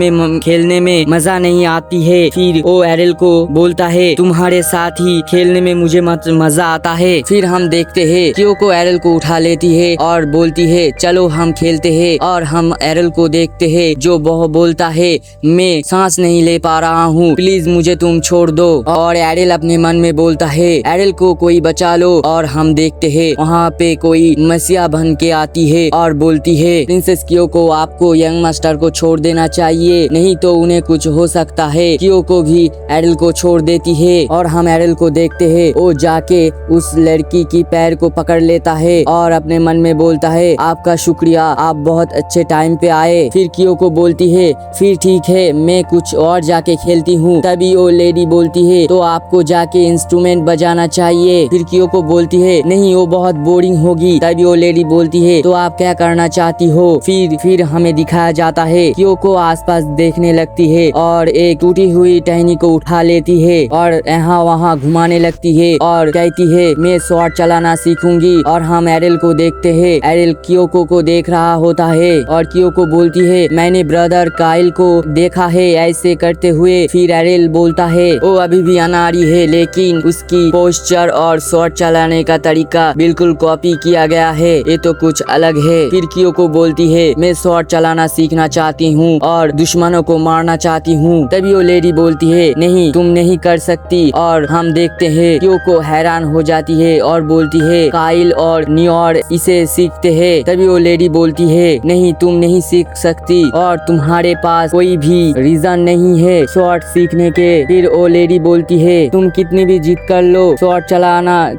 में मजा नहीं आती है। फिर वो एरिल को बोलता है तुम्हारे साथ ही खेलने में मुझे मजा आता है। फिर हम देखते हैं क्योको एरिल को उठा लेती है और बोलती है चलो हम खेलते हैं। और हम एरिल को देखते हैं जो बोलता है मैं सांस नहीं ले पा रहा हूँ, प्लीज मुझे तुम छोड़ दो। और एरिल अपने मन में बोलता है एरिल को कोई बचा लो। और हम देखते हैं वहाँ पे कोई मसीहा बन के आती है और बोलती है प्रिंसेस क्योको आपको यंग मास्टर को छोड़ देना चाहिए नहीं तो उन्हें कुछ हो सकता है। क्योको भी एरिल को छोड़ देती है और हम एरिल को देखते हैं वो जाके उस लड़की की पैर को पकड़ लेता है और अपने मन में बोलता है आपका शुक्रिया, आप बहुत अच्छे टाइम पे आए। फिर क्योको बोलती है फिर ठीक है मैं कुछ और जाके खेलती हूँ। तभी वो लेडी बोलती है तो आपको जाके इंस्ट्रूमेंट बजाना चाहिए। फिर क्योको बोलती है नहीं वो बहुत बोरिंग होगी। तभी वो लेडी बोलती है तो आप क्या करना चाहती हो? फिर हमें दिखाया जाता है क्योको आसपास देखने लगती है और एक टूटी हुई टहनी को उठा लेती है और यहाँ वहाँ घुमाने लगती है और कहती है मैं स्वॉर्ड चलाना सीखूंगी। और हम एरिल को देखते हैं एरिल क्योको को देख रहा होता है और क्योको बोलती है मैंने ब्रदर काइल को देखा है ऐसे करते हुए। फिर एरिल बोलता है वो अभी भी अनाड़ी है लेकिन उसकी पोस्चर और स्वॉर्ड चलाने का तरीका बिल्कुल कॉपी किया गया है, ये तो कुछ अलग है। फिर क्योको बोलती है मैं स्वॉर्ड चलाना सीखना चाहती हूँ और दुश्मनों को मारना चाहती हूँ। तभी वो लेडी बोलती है नहीं तुम नहीं कर सकती। और हम देखते हैं क्योको हैरान हो जाती है और बोलती है काइल और नियोर इसे सीखते हैं। तभी वो लेडी बोलती है नहीं तुम नहीं सीख सकती और तुम्हारे पास कोई भी रीजन नहीं है स्वॉर्ड सीखने के। फिर वो लेडी बोलती है तुम कितनी भी जिद कर लो स्वॉर्ड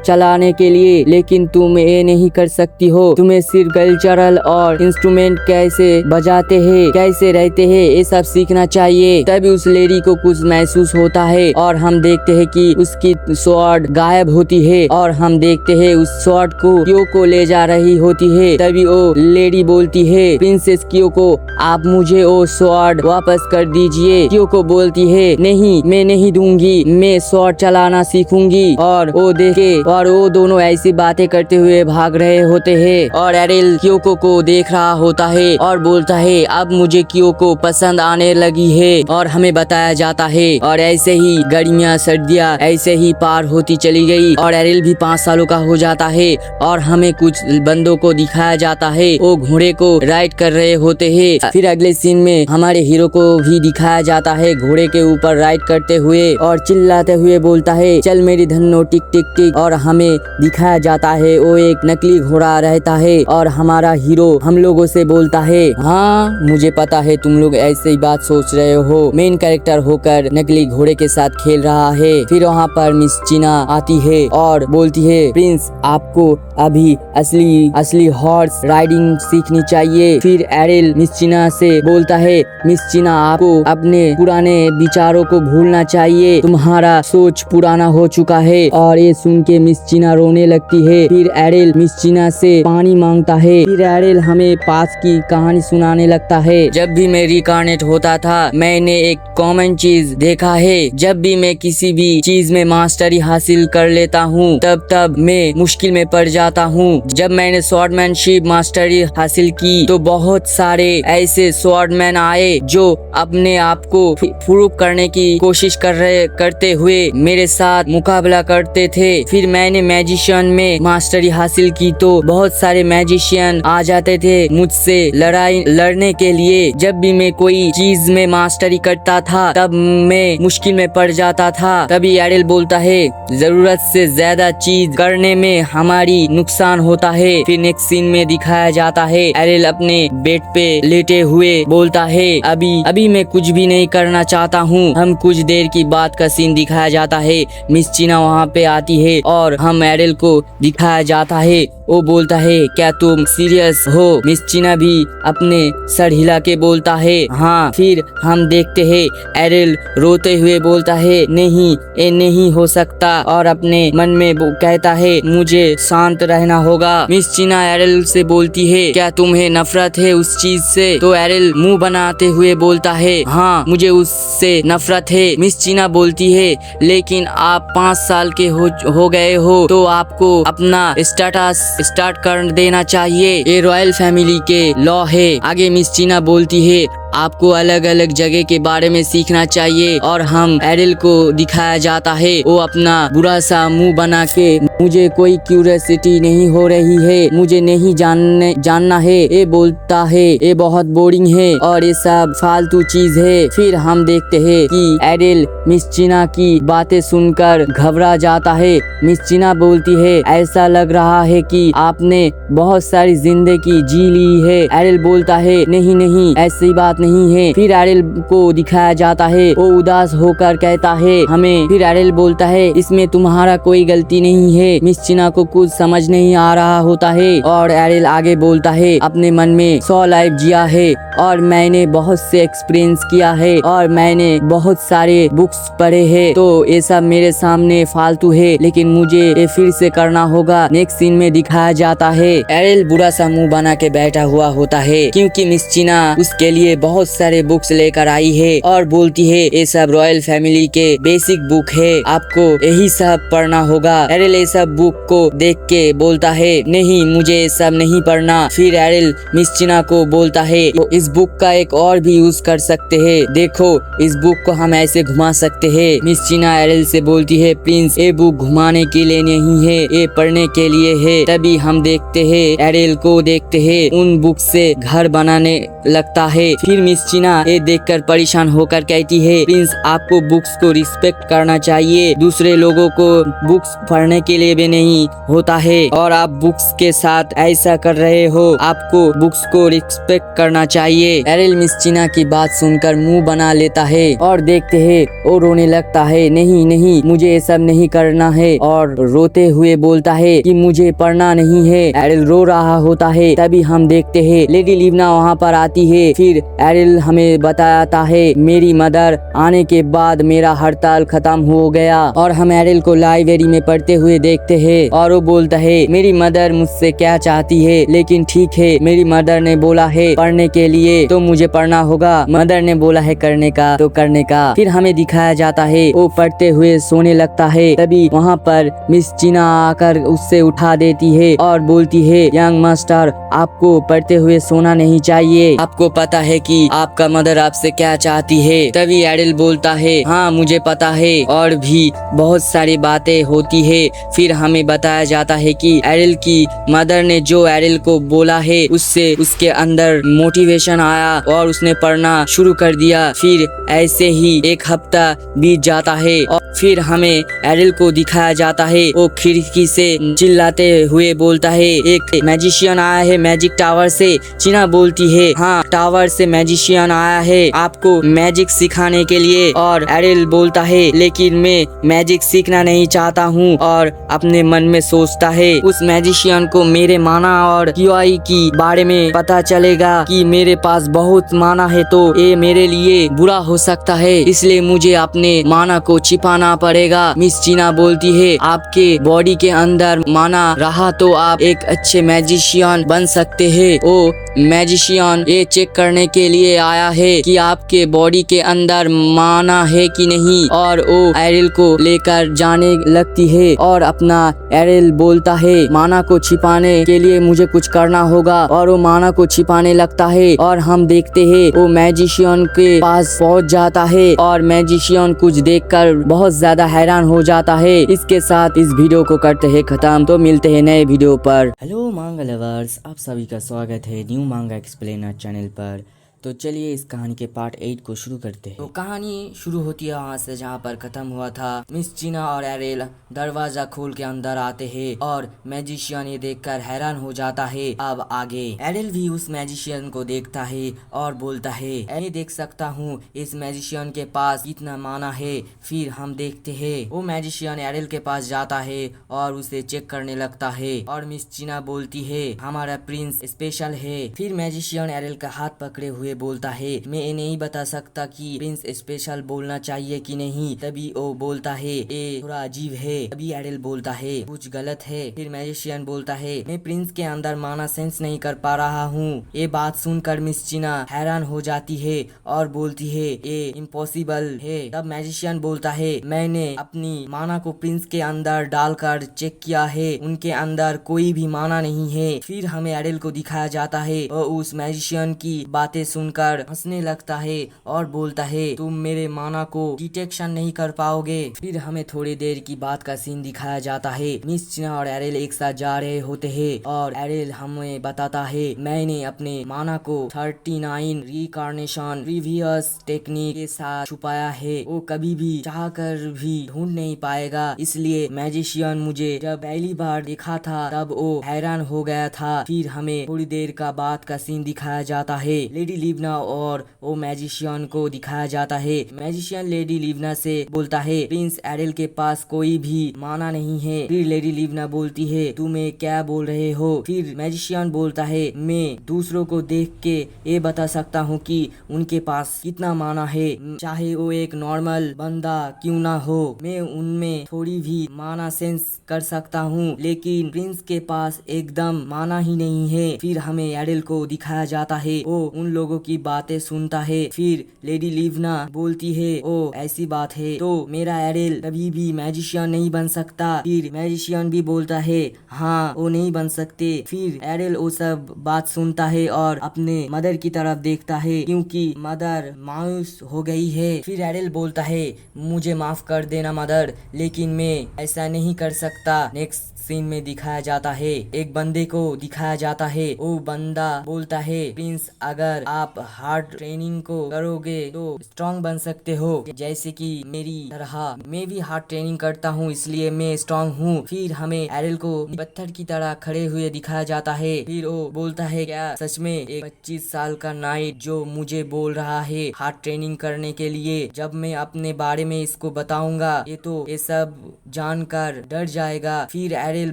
चलाने के लिए लेकिन तुम ये नहीं कर सकती हो। तुम्हें सिर्फ कल्चरल और इंस्ट्रूमेंट कैसे बजाते हैं कैसे रहते हैं ये सब सीखना चाहिए। तभी उस लेडी को कुछ महसूस होता है और हम देखते हैं कि उसकी स्वॉर्ड गायब होती है और हम देखते हैं उस स्वॉर्ड को क्योको ले जा रही होती है। तभी वो लेडी बोलती है प्रिंसेस क्योको आप मुझे वो स्वॉर्ड वापस कर दीजिए। क्योको बोलती है नहीं मैं नहीं दूंगी, मैं स्वॉर्ड चलाना सीखूंगी। और वो देखे और वो दोनों ऐसी बातें करते हुए भाग रहे होते हैं और एरिल क्योको को देख रहा होता है और बोलता है अब मुझे क्योको पसंद आने लगी है। और हमें बताया जाता है और ऐसे ही गर्मियाँ सर्दियाँ ऐसे ही पार होती चली गई और एरिल भी 5 सालों का हो जाता है और हमें कुछ बंदों को दिखाया जाता है वो घोड़े को राइड कर रहे होते हैं। फिर अगले सीन में हमारे हीरो को भी दिखाया जाता है घोड़े के ऊपर राइड करते हुए और चिल्लाते हुए बोलता है चल मेरी धन्नो टिक टिक टिक। और हमें दिखाया जाता है वो एक नकली घोड़ा रहता है और हमारा हीरो हम लोगों से बोलता है हाँ मुझे पता है तुम लोग ऐसे ही बात सोच रहे हो, मेन कैरेक्टर होकर नकली घोड़े के साथ खेल रहा है। फिर वहाँ पर मिस चिना आती है और बोलती है प्रिंस आपको अभी असली असली हॉर्स राइडिंग सीखनी चाहिए। फिर एरिल मिस चीना से बोलता है, मिस चीना आपको अपने पुराने विचारों को भूलना चाहिए, तुम्हारा सोच पुराना हो चुका है। और ये सुन के मिस चीना रोने लगती है। फिर एरिल मिस चीना से पानी मांगता है। फिर एरिल हमें पास की कहानी सुनाने लगता है। जब भी मैं रिकार्नेट होता था मैंने एक कॉमन चीज देखा है, जब भी मैं किसी भी चीज में मास्टरी हासिल कर लेता हूँ तब मैं मुश्किल में पड़ जाता हूँ। जब मैंने स्वॉर्डमैनशिप मास्टरी हासिल की तो बहुत सारे ऐसे स्वॉर्डमैन आए जो अपने आप को प्रूव करने की कोशिश करते हुए मेरे साथ मुकाबला करते थे। फिर मैंने मैजिशियन में मास्टरी हासिल की तो बहुत सारे मैजिशियन आ जाते थे मुझसे लड़ने के लिए। जब भी मैं कोई चीज में मास्टरी करता था तब मैं मुश्किल में पड़ जाता था। तभी एरिल बोलता है, जरूरत से ज्यादा चीज करने में हमारी नुकसान होता है। फिर नेक्स्ट सीन में दिखाया जाता है एरिल अपने बेड पे लेटे हुए बोलता है, अभी मैं कुछ भी नहीं करना चाहता हूँ। हम कुछ देर की बात का सीन दिखाया जाता है। मिस चीना वहाँ पे आती है और हम एरिल को दिखाया जाता है। वो बोलता है, क्या तुम सीरियस हो? मिस चीना भी अपने सर हिला के बोलता है, हाँ। फिर हम देखते हैं एरिल रोते हुए बोलता है, नहीं ये नहीं हो सकता, और अपने मन में कहता है मुझे शांत रहना होगा। मिस चीना एरिल से बोलती है, क्या तुम्हें नफरत है उस चीज से? तो एरिल मुंह बनाते हुए बोलता है, हाँ मुझे उससे नफरत है। मिस चीना बोलती है, लेकिन आप 5 साल के हो गए हो तो आपको अपना स्टेटस स्टार्ट कर देना चाहिए, ये रॉयल फैमिली के लॉ है। आगे मिस चीना बोलती है, आपको अलग अलग जगह के बारे में सीखना चाहिए। और हम एरिल को दिखाया जाता है वो अपना बुरा सा मुंह बना के, मुझे कोई क्यूरियोसिटी नहीं हो रही है, मुझे नहीं जानना है, ये बोलता है, ये बहुत बोरिंग है और ये सब फालतू चीज है। फिर हम देखते हैं कि एरिल मिस चीना की बातें सुनकर घबरा जाता है। मिस चीना बोलती है, ऐसा लग रहा है कि आपने बहुत सारी जिंदगी जी ली है। एरिल बोलता है, नहीं ऐसी बात नहीं है। फिर एरिल को दिखाया जाता है वो उदास होकर कहता है हमें। फिर एरिल बोलता है, इसमें तुम्हारा कोई गलती नहीं है। मिस चीना को कुछ समझ नहीं आ रहा होता है और एरिल आगे बोलता है, अपने मन में 100 लाइफ जिया है और मैंने बहुत से एक्सपीरियंस किया है और मैंने बहुत सारे बुक्स पढ़े हैं, तो ये सब मेरे सामने फालतू है, लेकिन मुझे ये फिर से करना होगा। नेक्स्ट सीन में दिखाया जाता है एरिल बुरा सा मुंह बना के बैठा हुआ होता है क्योंकि मिस चीना उसके लिए बहुत सारे बुक्स लेकर आई है और बोलती है ये सब रॉयल फैमिली के बेसिक बुक है, आपको यही सब पढ़ना होगा। एरिल ये सब बुक को देख के बोलता है, नहीं मुझे ये सब नहीं पढ़ना। फिर एरिल मिस चीना को बोलता है, तो इस बुक का एक और भी यूज कर सकते हैं, देखो इस बुक को हम ऐसे घुमा सकते हैं। मिस चीना एरिल से बोलती है, प्रिंस ये बुक घुमाने के लिए नहीं है, ये पढ़ने के लिए है। तभी हम देखते हैं एरिल को देखते हैं उन बुक से घर बनाने लगता है। फिर मिस चीना ये देखकर परेशान होकर कहती है, प्रिंस आपको बुक्स को रिस्पेक्ट करना चाहिए, दूसरे लोगों को बुक्स पढ़ने के लिए भी नहीं होता है और आप बुक्स के साथ ऐसा कर रहे हो, आपको बुक्स को रिस्पेक्ट करना चाहिए। एरिल मिस चीना की बात सुनकर मुंह बना लेता है और देखते हैं वो रोने लगता है, नहीं मुझे ये सब नहीं करना है, और रोते हुए बोलता है कि मुझे पढ़ना नहीं है। एरिल रो रहा होता है। तभी हम देखते हैं लेडी लिवना वहाँ पर आती है। फिर एरिल हमें बताता है, मेरी मदर आने के बाद मेरा हड़ताल खत्म हो गया, और हम एरिल को लाइब्रेरी में पढ़ते हुए देखते हैं और वो बोलता है, मेरी मदर मुझसे क्या चाहती है, लेकिन ठीक है मेरी मदर ने बोला है पढ़ने के लिए तो मुझे पढ़ना होगा, मदर ने बोला है करने का तो करने का। फिर हमें दिखाया जाता है वो पढ़ते हुए सोने लगता है। तभी वहाँ पर मिस चीना आकर उससे उठा देती है और बोलती है, यंग मास्टर आपको पढ़ते हुए सोना नहीं चाहिए, आपको पता है कि आपका मदर आपसे क्या चाहती है। तभी एरिल बोलता है, हाँ मुझे पता है और भी बहुत सारी बातें होती है। फिर हमें बताया जाता है कि एरिल की मदर ने जो एरिल को बोला है उससे उसके अंदर मोटिवेशन आया और उसने पढ़ना शुरू कर दिया। फिर ऐसे ही एक हफ्ता बीत जाता है और फिर हमें एरिल को दिखाया जाता है वो खिड़की से चिल्लाते हुए बोलता है, एक मैजिशियन आया है मैजिक टावर से। चीना बोलती है, हाँ टावर से मैजिशियन आया है आपको मैजिक सिखाने के लिए। और एरिल बोलता है लेकिन मैं मैजिक सीखना नहीं चाहता हूँ, और अपने मन में सोचता है उस मैजिशियन को मेरे माना और क्यूआई की बारे में पता चलेगा कि मेरे पास बहुत माना है तो ये मेरे लिए बुरा हो सकता है, इसलिए मुझे अपने माना को छिपाना पड़ेगा। मिस चीना बोलती है आपके बॉडी के अंदर माना रहा तो आप एक अच्छे मैजिशियन बन सकते हैं। ओ मैजिशियन ये चेक करने के लिए आया है कि आपके बॉडी के अंदर माना है कि नहीं, और वो एरिल को लेकर जाने लगती है। और अपना एरिल बोलता है माना को छिपाने के लिए मुझे कुछ करना होगा, और वो माना को छिपाने लगता है। और हम देखते हैं वो मैजिशियन के पास पहुंच जाता है, और मैजिशियन कुछ देखकर बहुत ज्यादा हैरान हो जाता है। इसके साथ इस वीडियो को करते हैं खत्म, तो मिलते हैं नए वीडियो पर। हेलो मांगा लवर्स, आप सभी का स्वागत है न्यू मांगा एक्सप्लेनर चैनल पर। तो चलिए इस कहानी के पार्ट 8 को शुरू करते हैं। तो कहानी शुरू होती है वहाँ से जहाँ पर खत्म हुआ था। मिस चीना और एरिल दरवाजा खोल के अंदर आते हैं, और मैजिशियन ये देखकर हैरान हो जाता है। अब आगे एरिल भी उस मैजिशियन को देखता है और बोलता है मैं देख सकता हूँ इस मैजिशियन के पास कितना माना है। फिर हम देखते हैं वो मैजिशियन एरिल के पास जाता है और उसे चेक करने लगता है, और मिस चीना बोलती है हमारा प्रिंस स्पेशल है। फिर मैजिशियन एरिल का हाथ पकड़े हुए बोलता है मैं ये नहीं बता सकता कि प्रिंस स्पेशल बोलना चाहिए कि नहीं। तभी वो बोलता है ये थोड़ा अजीब है। तभी एरिल बोलता है कुछ गलत है। फिर मैजिशियन बोलता है मैं प्रिंस के अंदर माना सेंस नहीं कर पा रहा हूँ। ये बात सुनकर मिस चीना हैरान हो जाती है और बोलती है ये इम्पॉसिबल है। तब मैजिशियन बोलता है मैंने अपनी माना को प्रिंस के अंदर डालकर चेक किया है, उनके अंदर कोई भी माना नहीं है। फिर हमें एरिल को दिखाया जाता है और उस मैजिशियन की बातें सुनकर हंसने लगता है और बोलता है तुम मेरे माना को डिटेक्शन नहीं कर पाओगे। फिर हमें थोड़ी देर की बात का सीन दिखाया जाता है। मिस चीना और एरिल एक साथ जा रहे होते हैं, और एरिल हमें बताता है मैंने अपने माना को 39 रिकार्नेशन प्रीवियस टेक्निक के साथ छुपाया है। वो कभी भी चाहकर भी ढूंढ नहीं पाएगा, इसलिए मैजिशियन मुझे जब पहली बार देखा था तब वो हैरान हो गया था। फिर हमें थोड़ी देर का बाद का सीन दिखाया जाता है। लेडी लिवना और वो मैजिशियन को दिखाया जाता है। मैजिशियन लेडी लिवना से बोलता है प्रिंस एरिल के पास कोई भी माना नहीं है। फिर लेडी लिवना बोलती है तुम्हें क्या बोल रहे हो। फिर मैजिशियन बोलता है मैं दूसरों को देख के ये बता सकता हूँ कि उनके पास कितना माना है, चाहे वो एक नॉर्मल बंदा क्यों ना हो। मैं उनमें थोड़ी भी माना सेंस कर सकता हूँ, लेकिन प्रिंस के पास एकदम माना ही नहीं है। फिर हमें एरिल को दिखाया जाता है वो उन लोगों की बातें सुनता है। फिर लेडी लिवना बोलती है ओ ऐसी बात है तो मेरा एरिल कभी भी मैजिशियन नहीं बन सकता। फिर मैजिशियन भी बोलता है हाँ वो नहीं बन सकते। फिर एरिल वो सब बात सुनता है और अपने मदर की तरफ देखता है क्योंकि मदर मायूस हो गई है। फिर एरिल बोलता है मुझे माफ कर देना मदर, लेकिन मैं ऐसा नहीं कर सकता। नेक्स्ट सीन में दिखाया जाता है एक बंदे को दिखाया जाता है। वो बंदा बोलता है प्रिंस अगर आप हार्ड ट्रेनिंग को करोगे तो स्ट्रॉन्ग बन सकते हो, जैसे कि मेरी तरह मैं भी हार्ड ट्रेनिंग करता हूँ इसलिए मैं स्ट्रॉन्ग हूँ। फिर हमें एरिल को पत्थर की तरह खड़े हुए दिखाया जाता है। फिर वो बोलता है क्या सच में एक 25 साल का नाइट जो मुझे बोल रहा है हार्ड ट्रेनिंग करने के लिए, जब मैं अपने बारे में इसको बताऊंगा ये तो ये सब जानकर डर जाएगा। फिर एरिल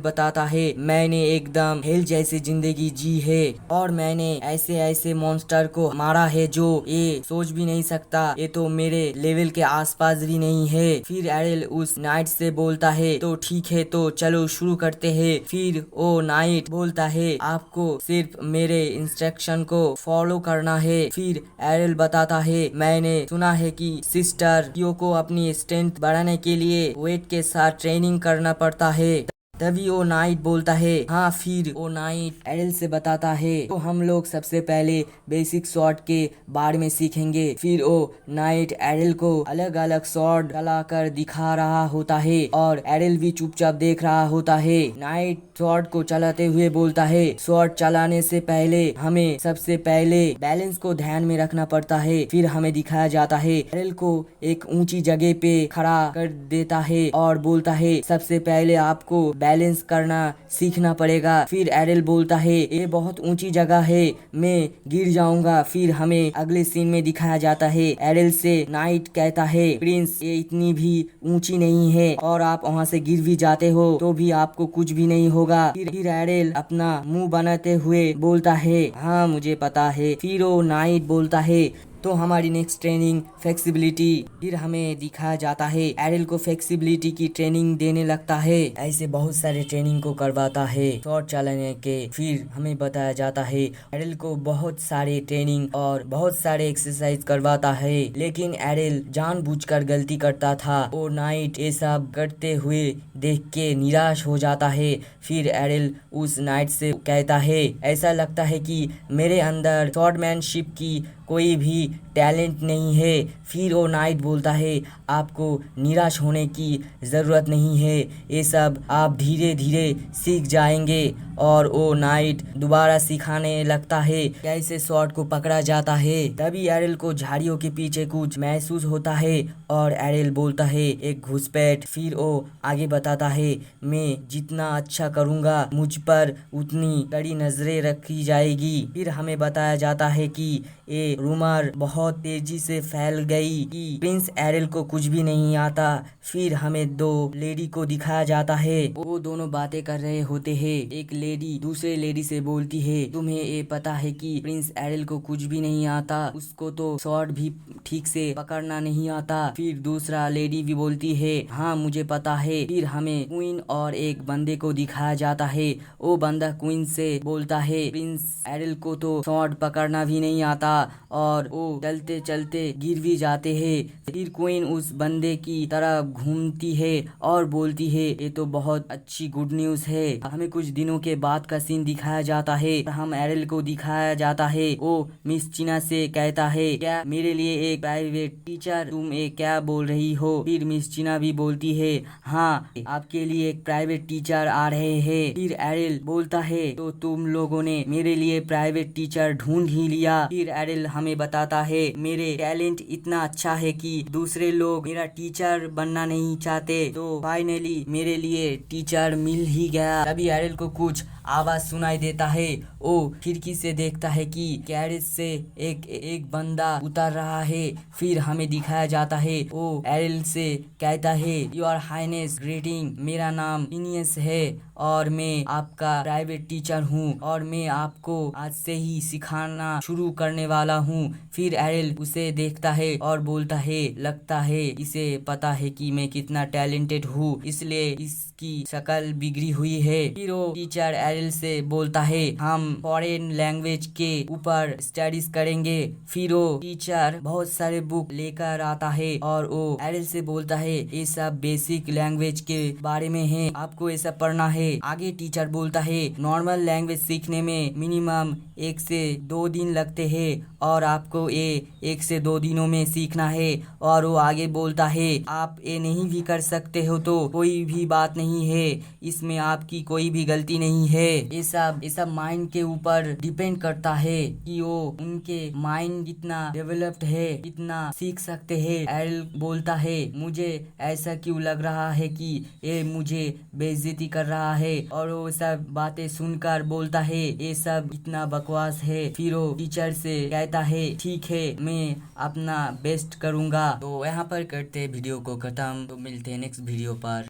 बताता है मैंने एकदम हेल जैसी जिंदगी जी है, और मैंने ऐसे ऐसे मॉन्स्टर को मारा है जो ये सोच भी नहीं सकता, ये तो मेरे लेवल के आसपास भी नहीं है। फिर एरिल उस नाइट से बोलता है तो ठीक है तो चलो शुरू करते हैं। फिर वो नाइट बोलता है आपको सिर्फ मेरे इंस्ट्रक्शन को फॉलो करना है। फिर एरिल बताता है मैंने सुना है कि सिस्टर क्यों को अपनी स्ट्रेंथ बढ़ाने के लिए वेट के साथ ट्रेनिंग करना पड़ता है। तभी वो नाइट बोलता है हाँ। फिर वो नाइट एरिल से बताता है तो हम लोग सबसे पहले बेसिक शॉट के बारे में सीखेंगे। फिर वो नाइट एरिल को अलग अलग शॉट चलाकर दिखा रहा होता है, और एरिल भी चुपचाप देख रहा होता है। नाइट शॉट को चलाते हुए बोलता है शॉट चलाने से पहले हमें सबसे पहले बैलेंस को ध्यान में रखना पड़ता है। फिर हमें दिखाया जाता है एरिल को एक ऊंची जगह पे खड़ा कर देता है और बोलता है सबसे पहले आपको बैलेंस करना सीखना पड़ेगा। फिर एरिल बोलता है ये बहुत ऊंची जगह है, मैं गिर जाऊंगा। फिर हमें अगले सीन में दिखाया जाता है एरिल से नाइट कहता है प्रिंस ये इतनी भी ऊंची नहीं है और आप वहाँ से गिर भी जाते हो तो भी आपको कुछ भी नहीं होगा। फिर एरिल अपना मुंह बनाते हुए बोलता है हाँ मुझे पता है। फिर वो नाइट बोलता है तो हमारी नेक्स्ट ट्रेनिंग फ्लेक्सिबिलिटी। फिर हमें दिखाया जाता है एरिल को फ्लेक्सिबिलिटी की ट्रेनिंग देने लगता है। ऐसे बहुत सारे ट्रेनिंग को करवाता है शॉर्ट चलाने के। फिर हमें बताया जाता है एरिल को बहुत सारे ट्रेनिंग और बहुत सारे एक्सरसाइज करवाता है, लेकिन एरिल जानबूझकर गलती करता था। वो नाइट ये सब करते हुए देख के निराश हो जाता है। फिर एरिल उस नाइट से कहता है ऐसा लगता है कि मेरे अंदर शॉर्टमैनशिप की कोई भी टैलेंट नहीं है। फिर वो नाइट बोलता है आपको निराश होने की ज़रूरत नहीं है, ये सब आप धीरे धीरे सीख जाएंगे। और वो नाइट दोबारा सिखाने लगता है कैसे शॉट को पकड़ा जाता है। तभी एरिल को झाड़ियों के पीछे कुछ महसूस होता है और एरिल बोलता है एक घुसपैठ। फिर वो आगे बताता है मैं जितना अच्छा करूँगा मुझ पर उतनी कड़ी नजरें रखी जाएगी। फिर हमें बताया जाता है कि ये रूमर बहुत तेजी से फैल गई कि प्रिंस एरिल को कुछ भी नहीं आता। फिर हमें दो लेडी को दिखाया जाता है, वो दोनों बातें कर रहे होते हैं। एक लेडी दूसरे लेडी से बोलती है तुम्हें ये पता है कि प्रिंस एरिल को कुछ भी नहीं आता, उसको तो शॉट भी ठीक से पकड़ना नहीं आता। फिर दूसरा लेडी भी बोलती है हाँ मुझे पता है। फिर हमें क्वीन और एक बंदे को दिखाया जाता है, वो बंदा क्वीन से बोलता है प्रिंस एरिल को तो शॉट पकड़ना भी नहीं आता और वो चलते चलते गिर भी जाते हैं। फिर क्वीन उस बंदे की तरफ घूमती है और बोलती है ये तो बहुत अच्छी गुड न्यूज है। हमें कुछ दिनों के बाद का सीन दिखाया जाता है। हम एरिल को दिखाया जाता है, वो मिस चीना से कहता है क्या मेरे लिए एक प्राइवेट टीचर, तुम ये क्या बोल रही हो। फिर मिस चीना भी बोलती है हाँ आपके लिए एक प्राइवेट टीचर आ रहे हैं। फिर एरिल बोलता है तो तुम लोगों ने मेरे लिए प्राइवेट टीचर ढूंढ ही लिया। फिर एरिल हमें बताता है मेरे टैलेंट इतना अच्छा है कि दूसरे लोग मेरा टीचर बनना नहीं चाहते, तो फाइनली मेरे लिए टीचर मिल ही गया। तभी एरिल को कुछ आवाज सुनाई देता है, वो खिड़की से देखता है कि गैरेज से एक बंदा उतर रहा है। फिर हमें दिखाया जाता है वो एरिल से कहता है योर हाइनेस ग्रीटिंग, मेरा नाम इनियस है और मैं आपका प्राइवेट टीचर हूँ और मैं आपको आज से ही सिखाना शुरू करने वाला हूँ। फिर एरिल उसे देखता है और बोलता है लगता है इसे पता है कि मैं कितना टैलेंटेड हूँ, इसलिए इसकी शक्ल बिगड़ी हुई है। फिर वो टीचर एरिल से बोलता है हम फॉरेन लैंग्वेज के ऊपर स्टडीज करेंगे। फिर वो टीचर बहुत सारे बुक लेकर आता है और वो एरिल से बोलता है ये सब बेसिक लैंग्वेज के बारे में है, आपको ये सब पढ़ना है। आगे टीचर बोलता है नॉर्मल लैंग्वेज सीखने में मिनिमम 1 से 2 दिन लगते हैं और आपको ये 1 से 2 दिनों में सीखना है। और वो आगे बोलता है आप ये नहीं भी कर सकते हो तो कोई भी बात नहीं है, इसमें आपकी कोई भी गलती नहीं है। ये सब माइंड के ऊपर डिपेंड करता है कि वो उनके माइंड कितना डेवलप्ड है, कितना सीख सकते हैं। एरिल बोलता है मुझे ऐसा क्यों लग रहा है कि ये मुझे बेइज्जती कर रहा है। और वो सब बातें सुनकर बोलता है ये सब इतना बकवास है। फिर वो टीचर से कहता है ठीक है मैं अपना बेस्ट करूंगा। तो यहाँ पर करते वीडियो को खत्म, तो मिलते हैं नेक्स्ट वीडियो पर।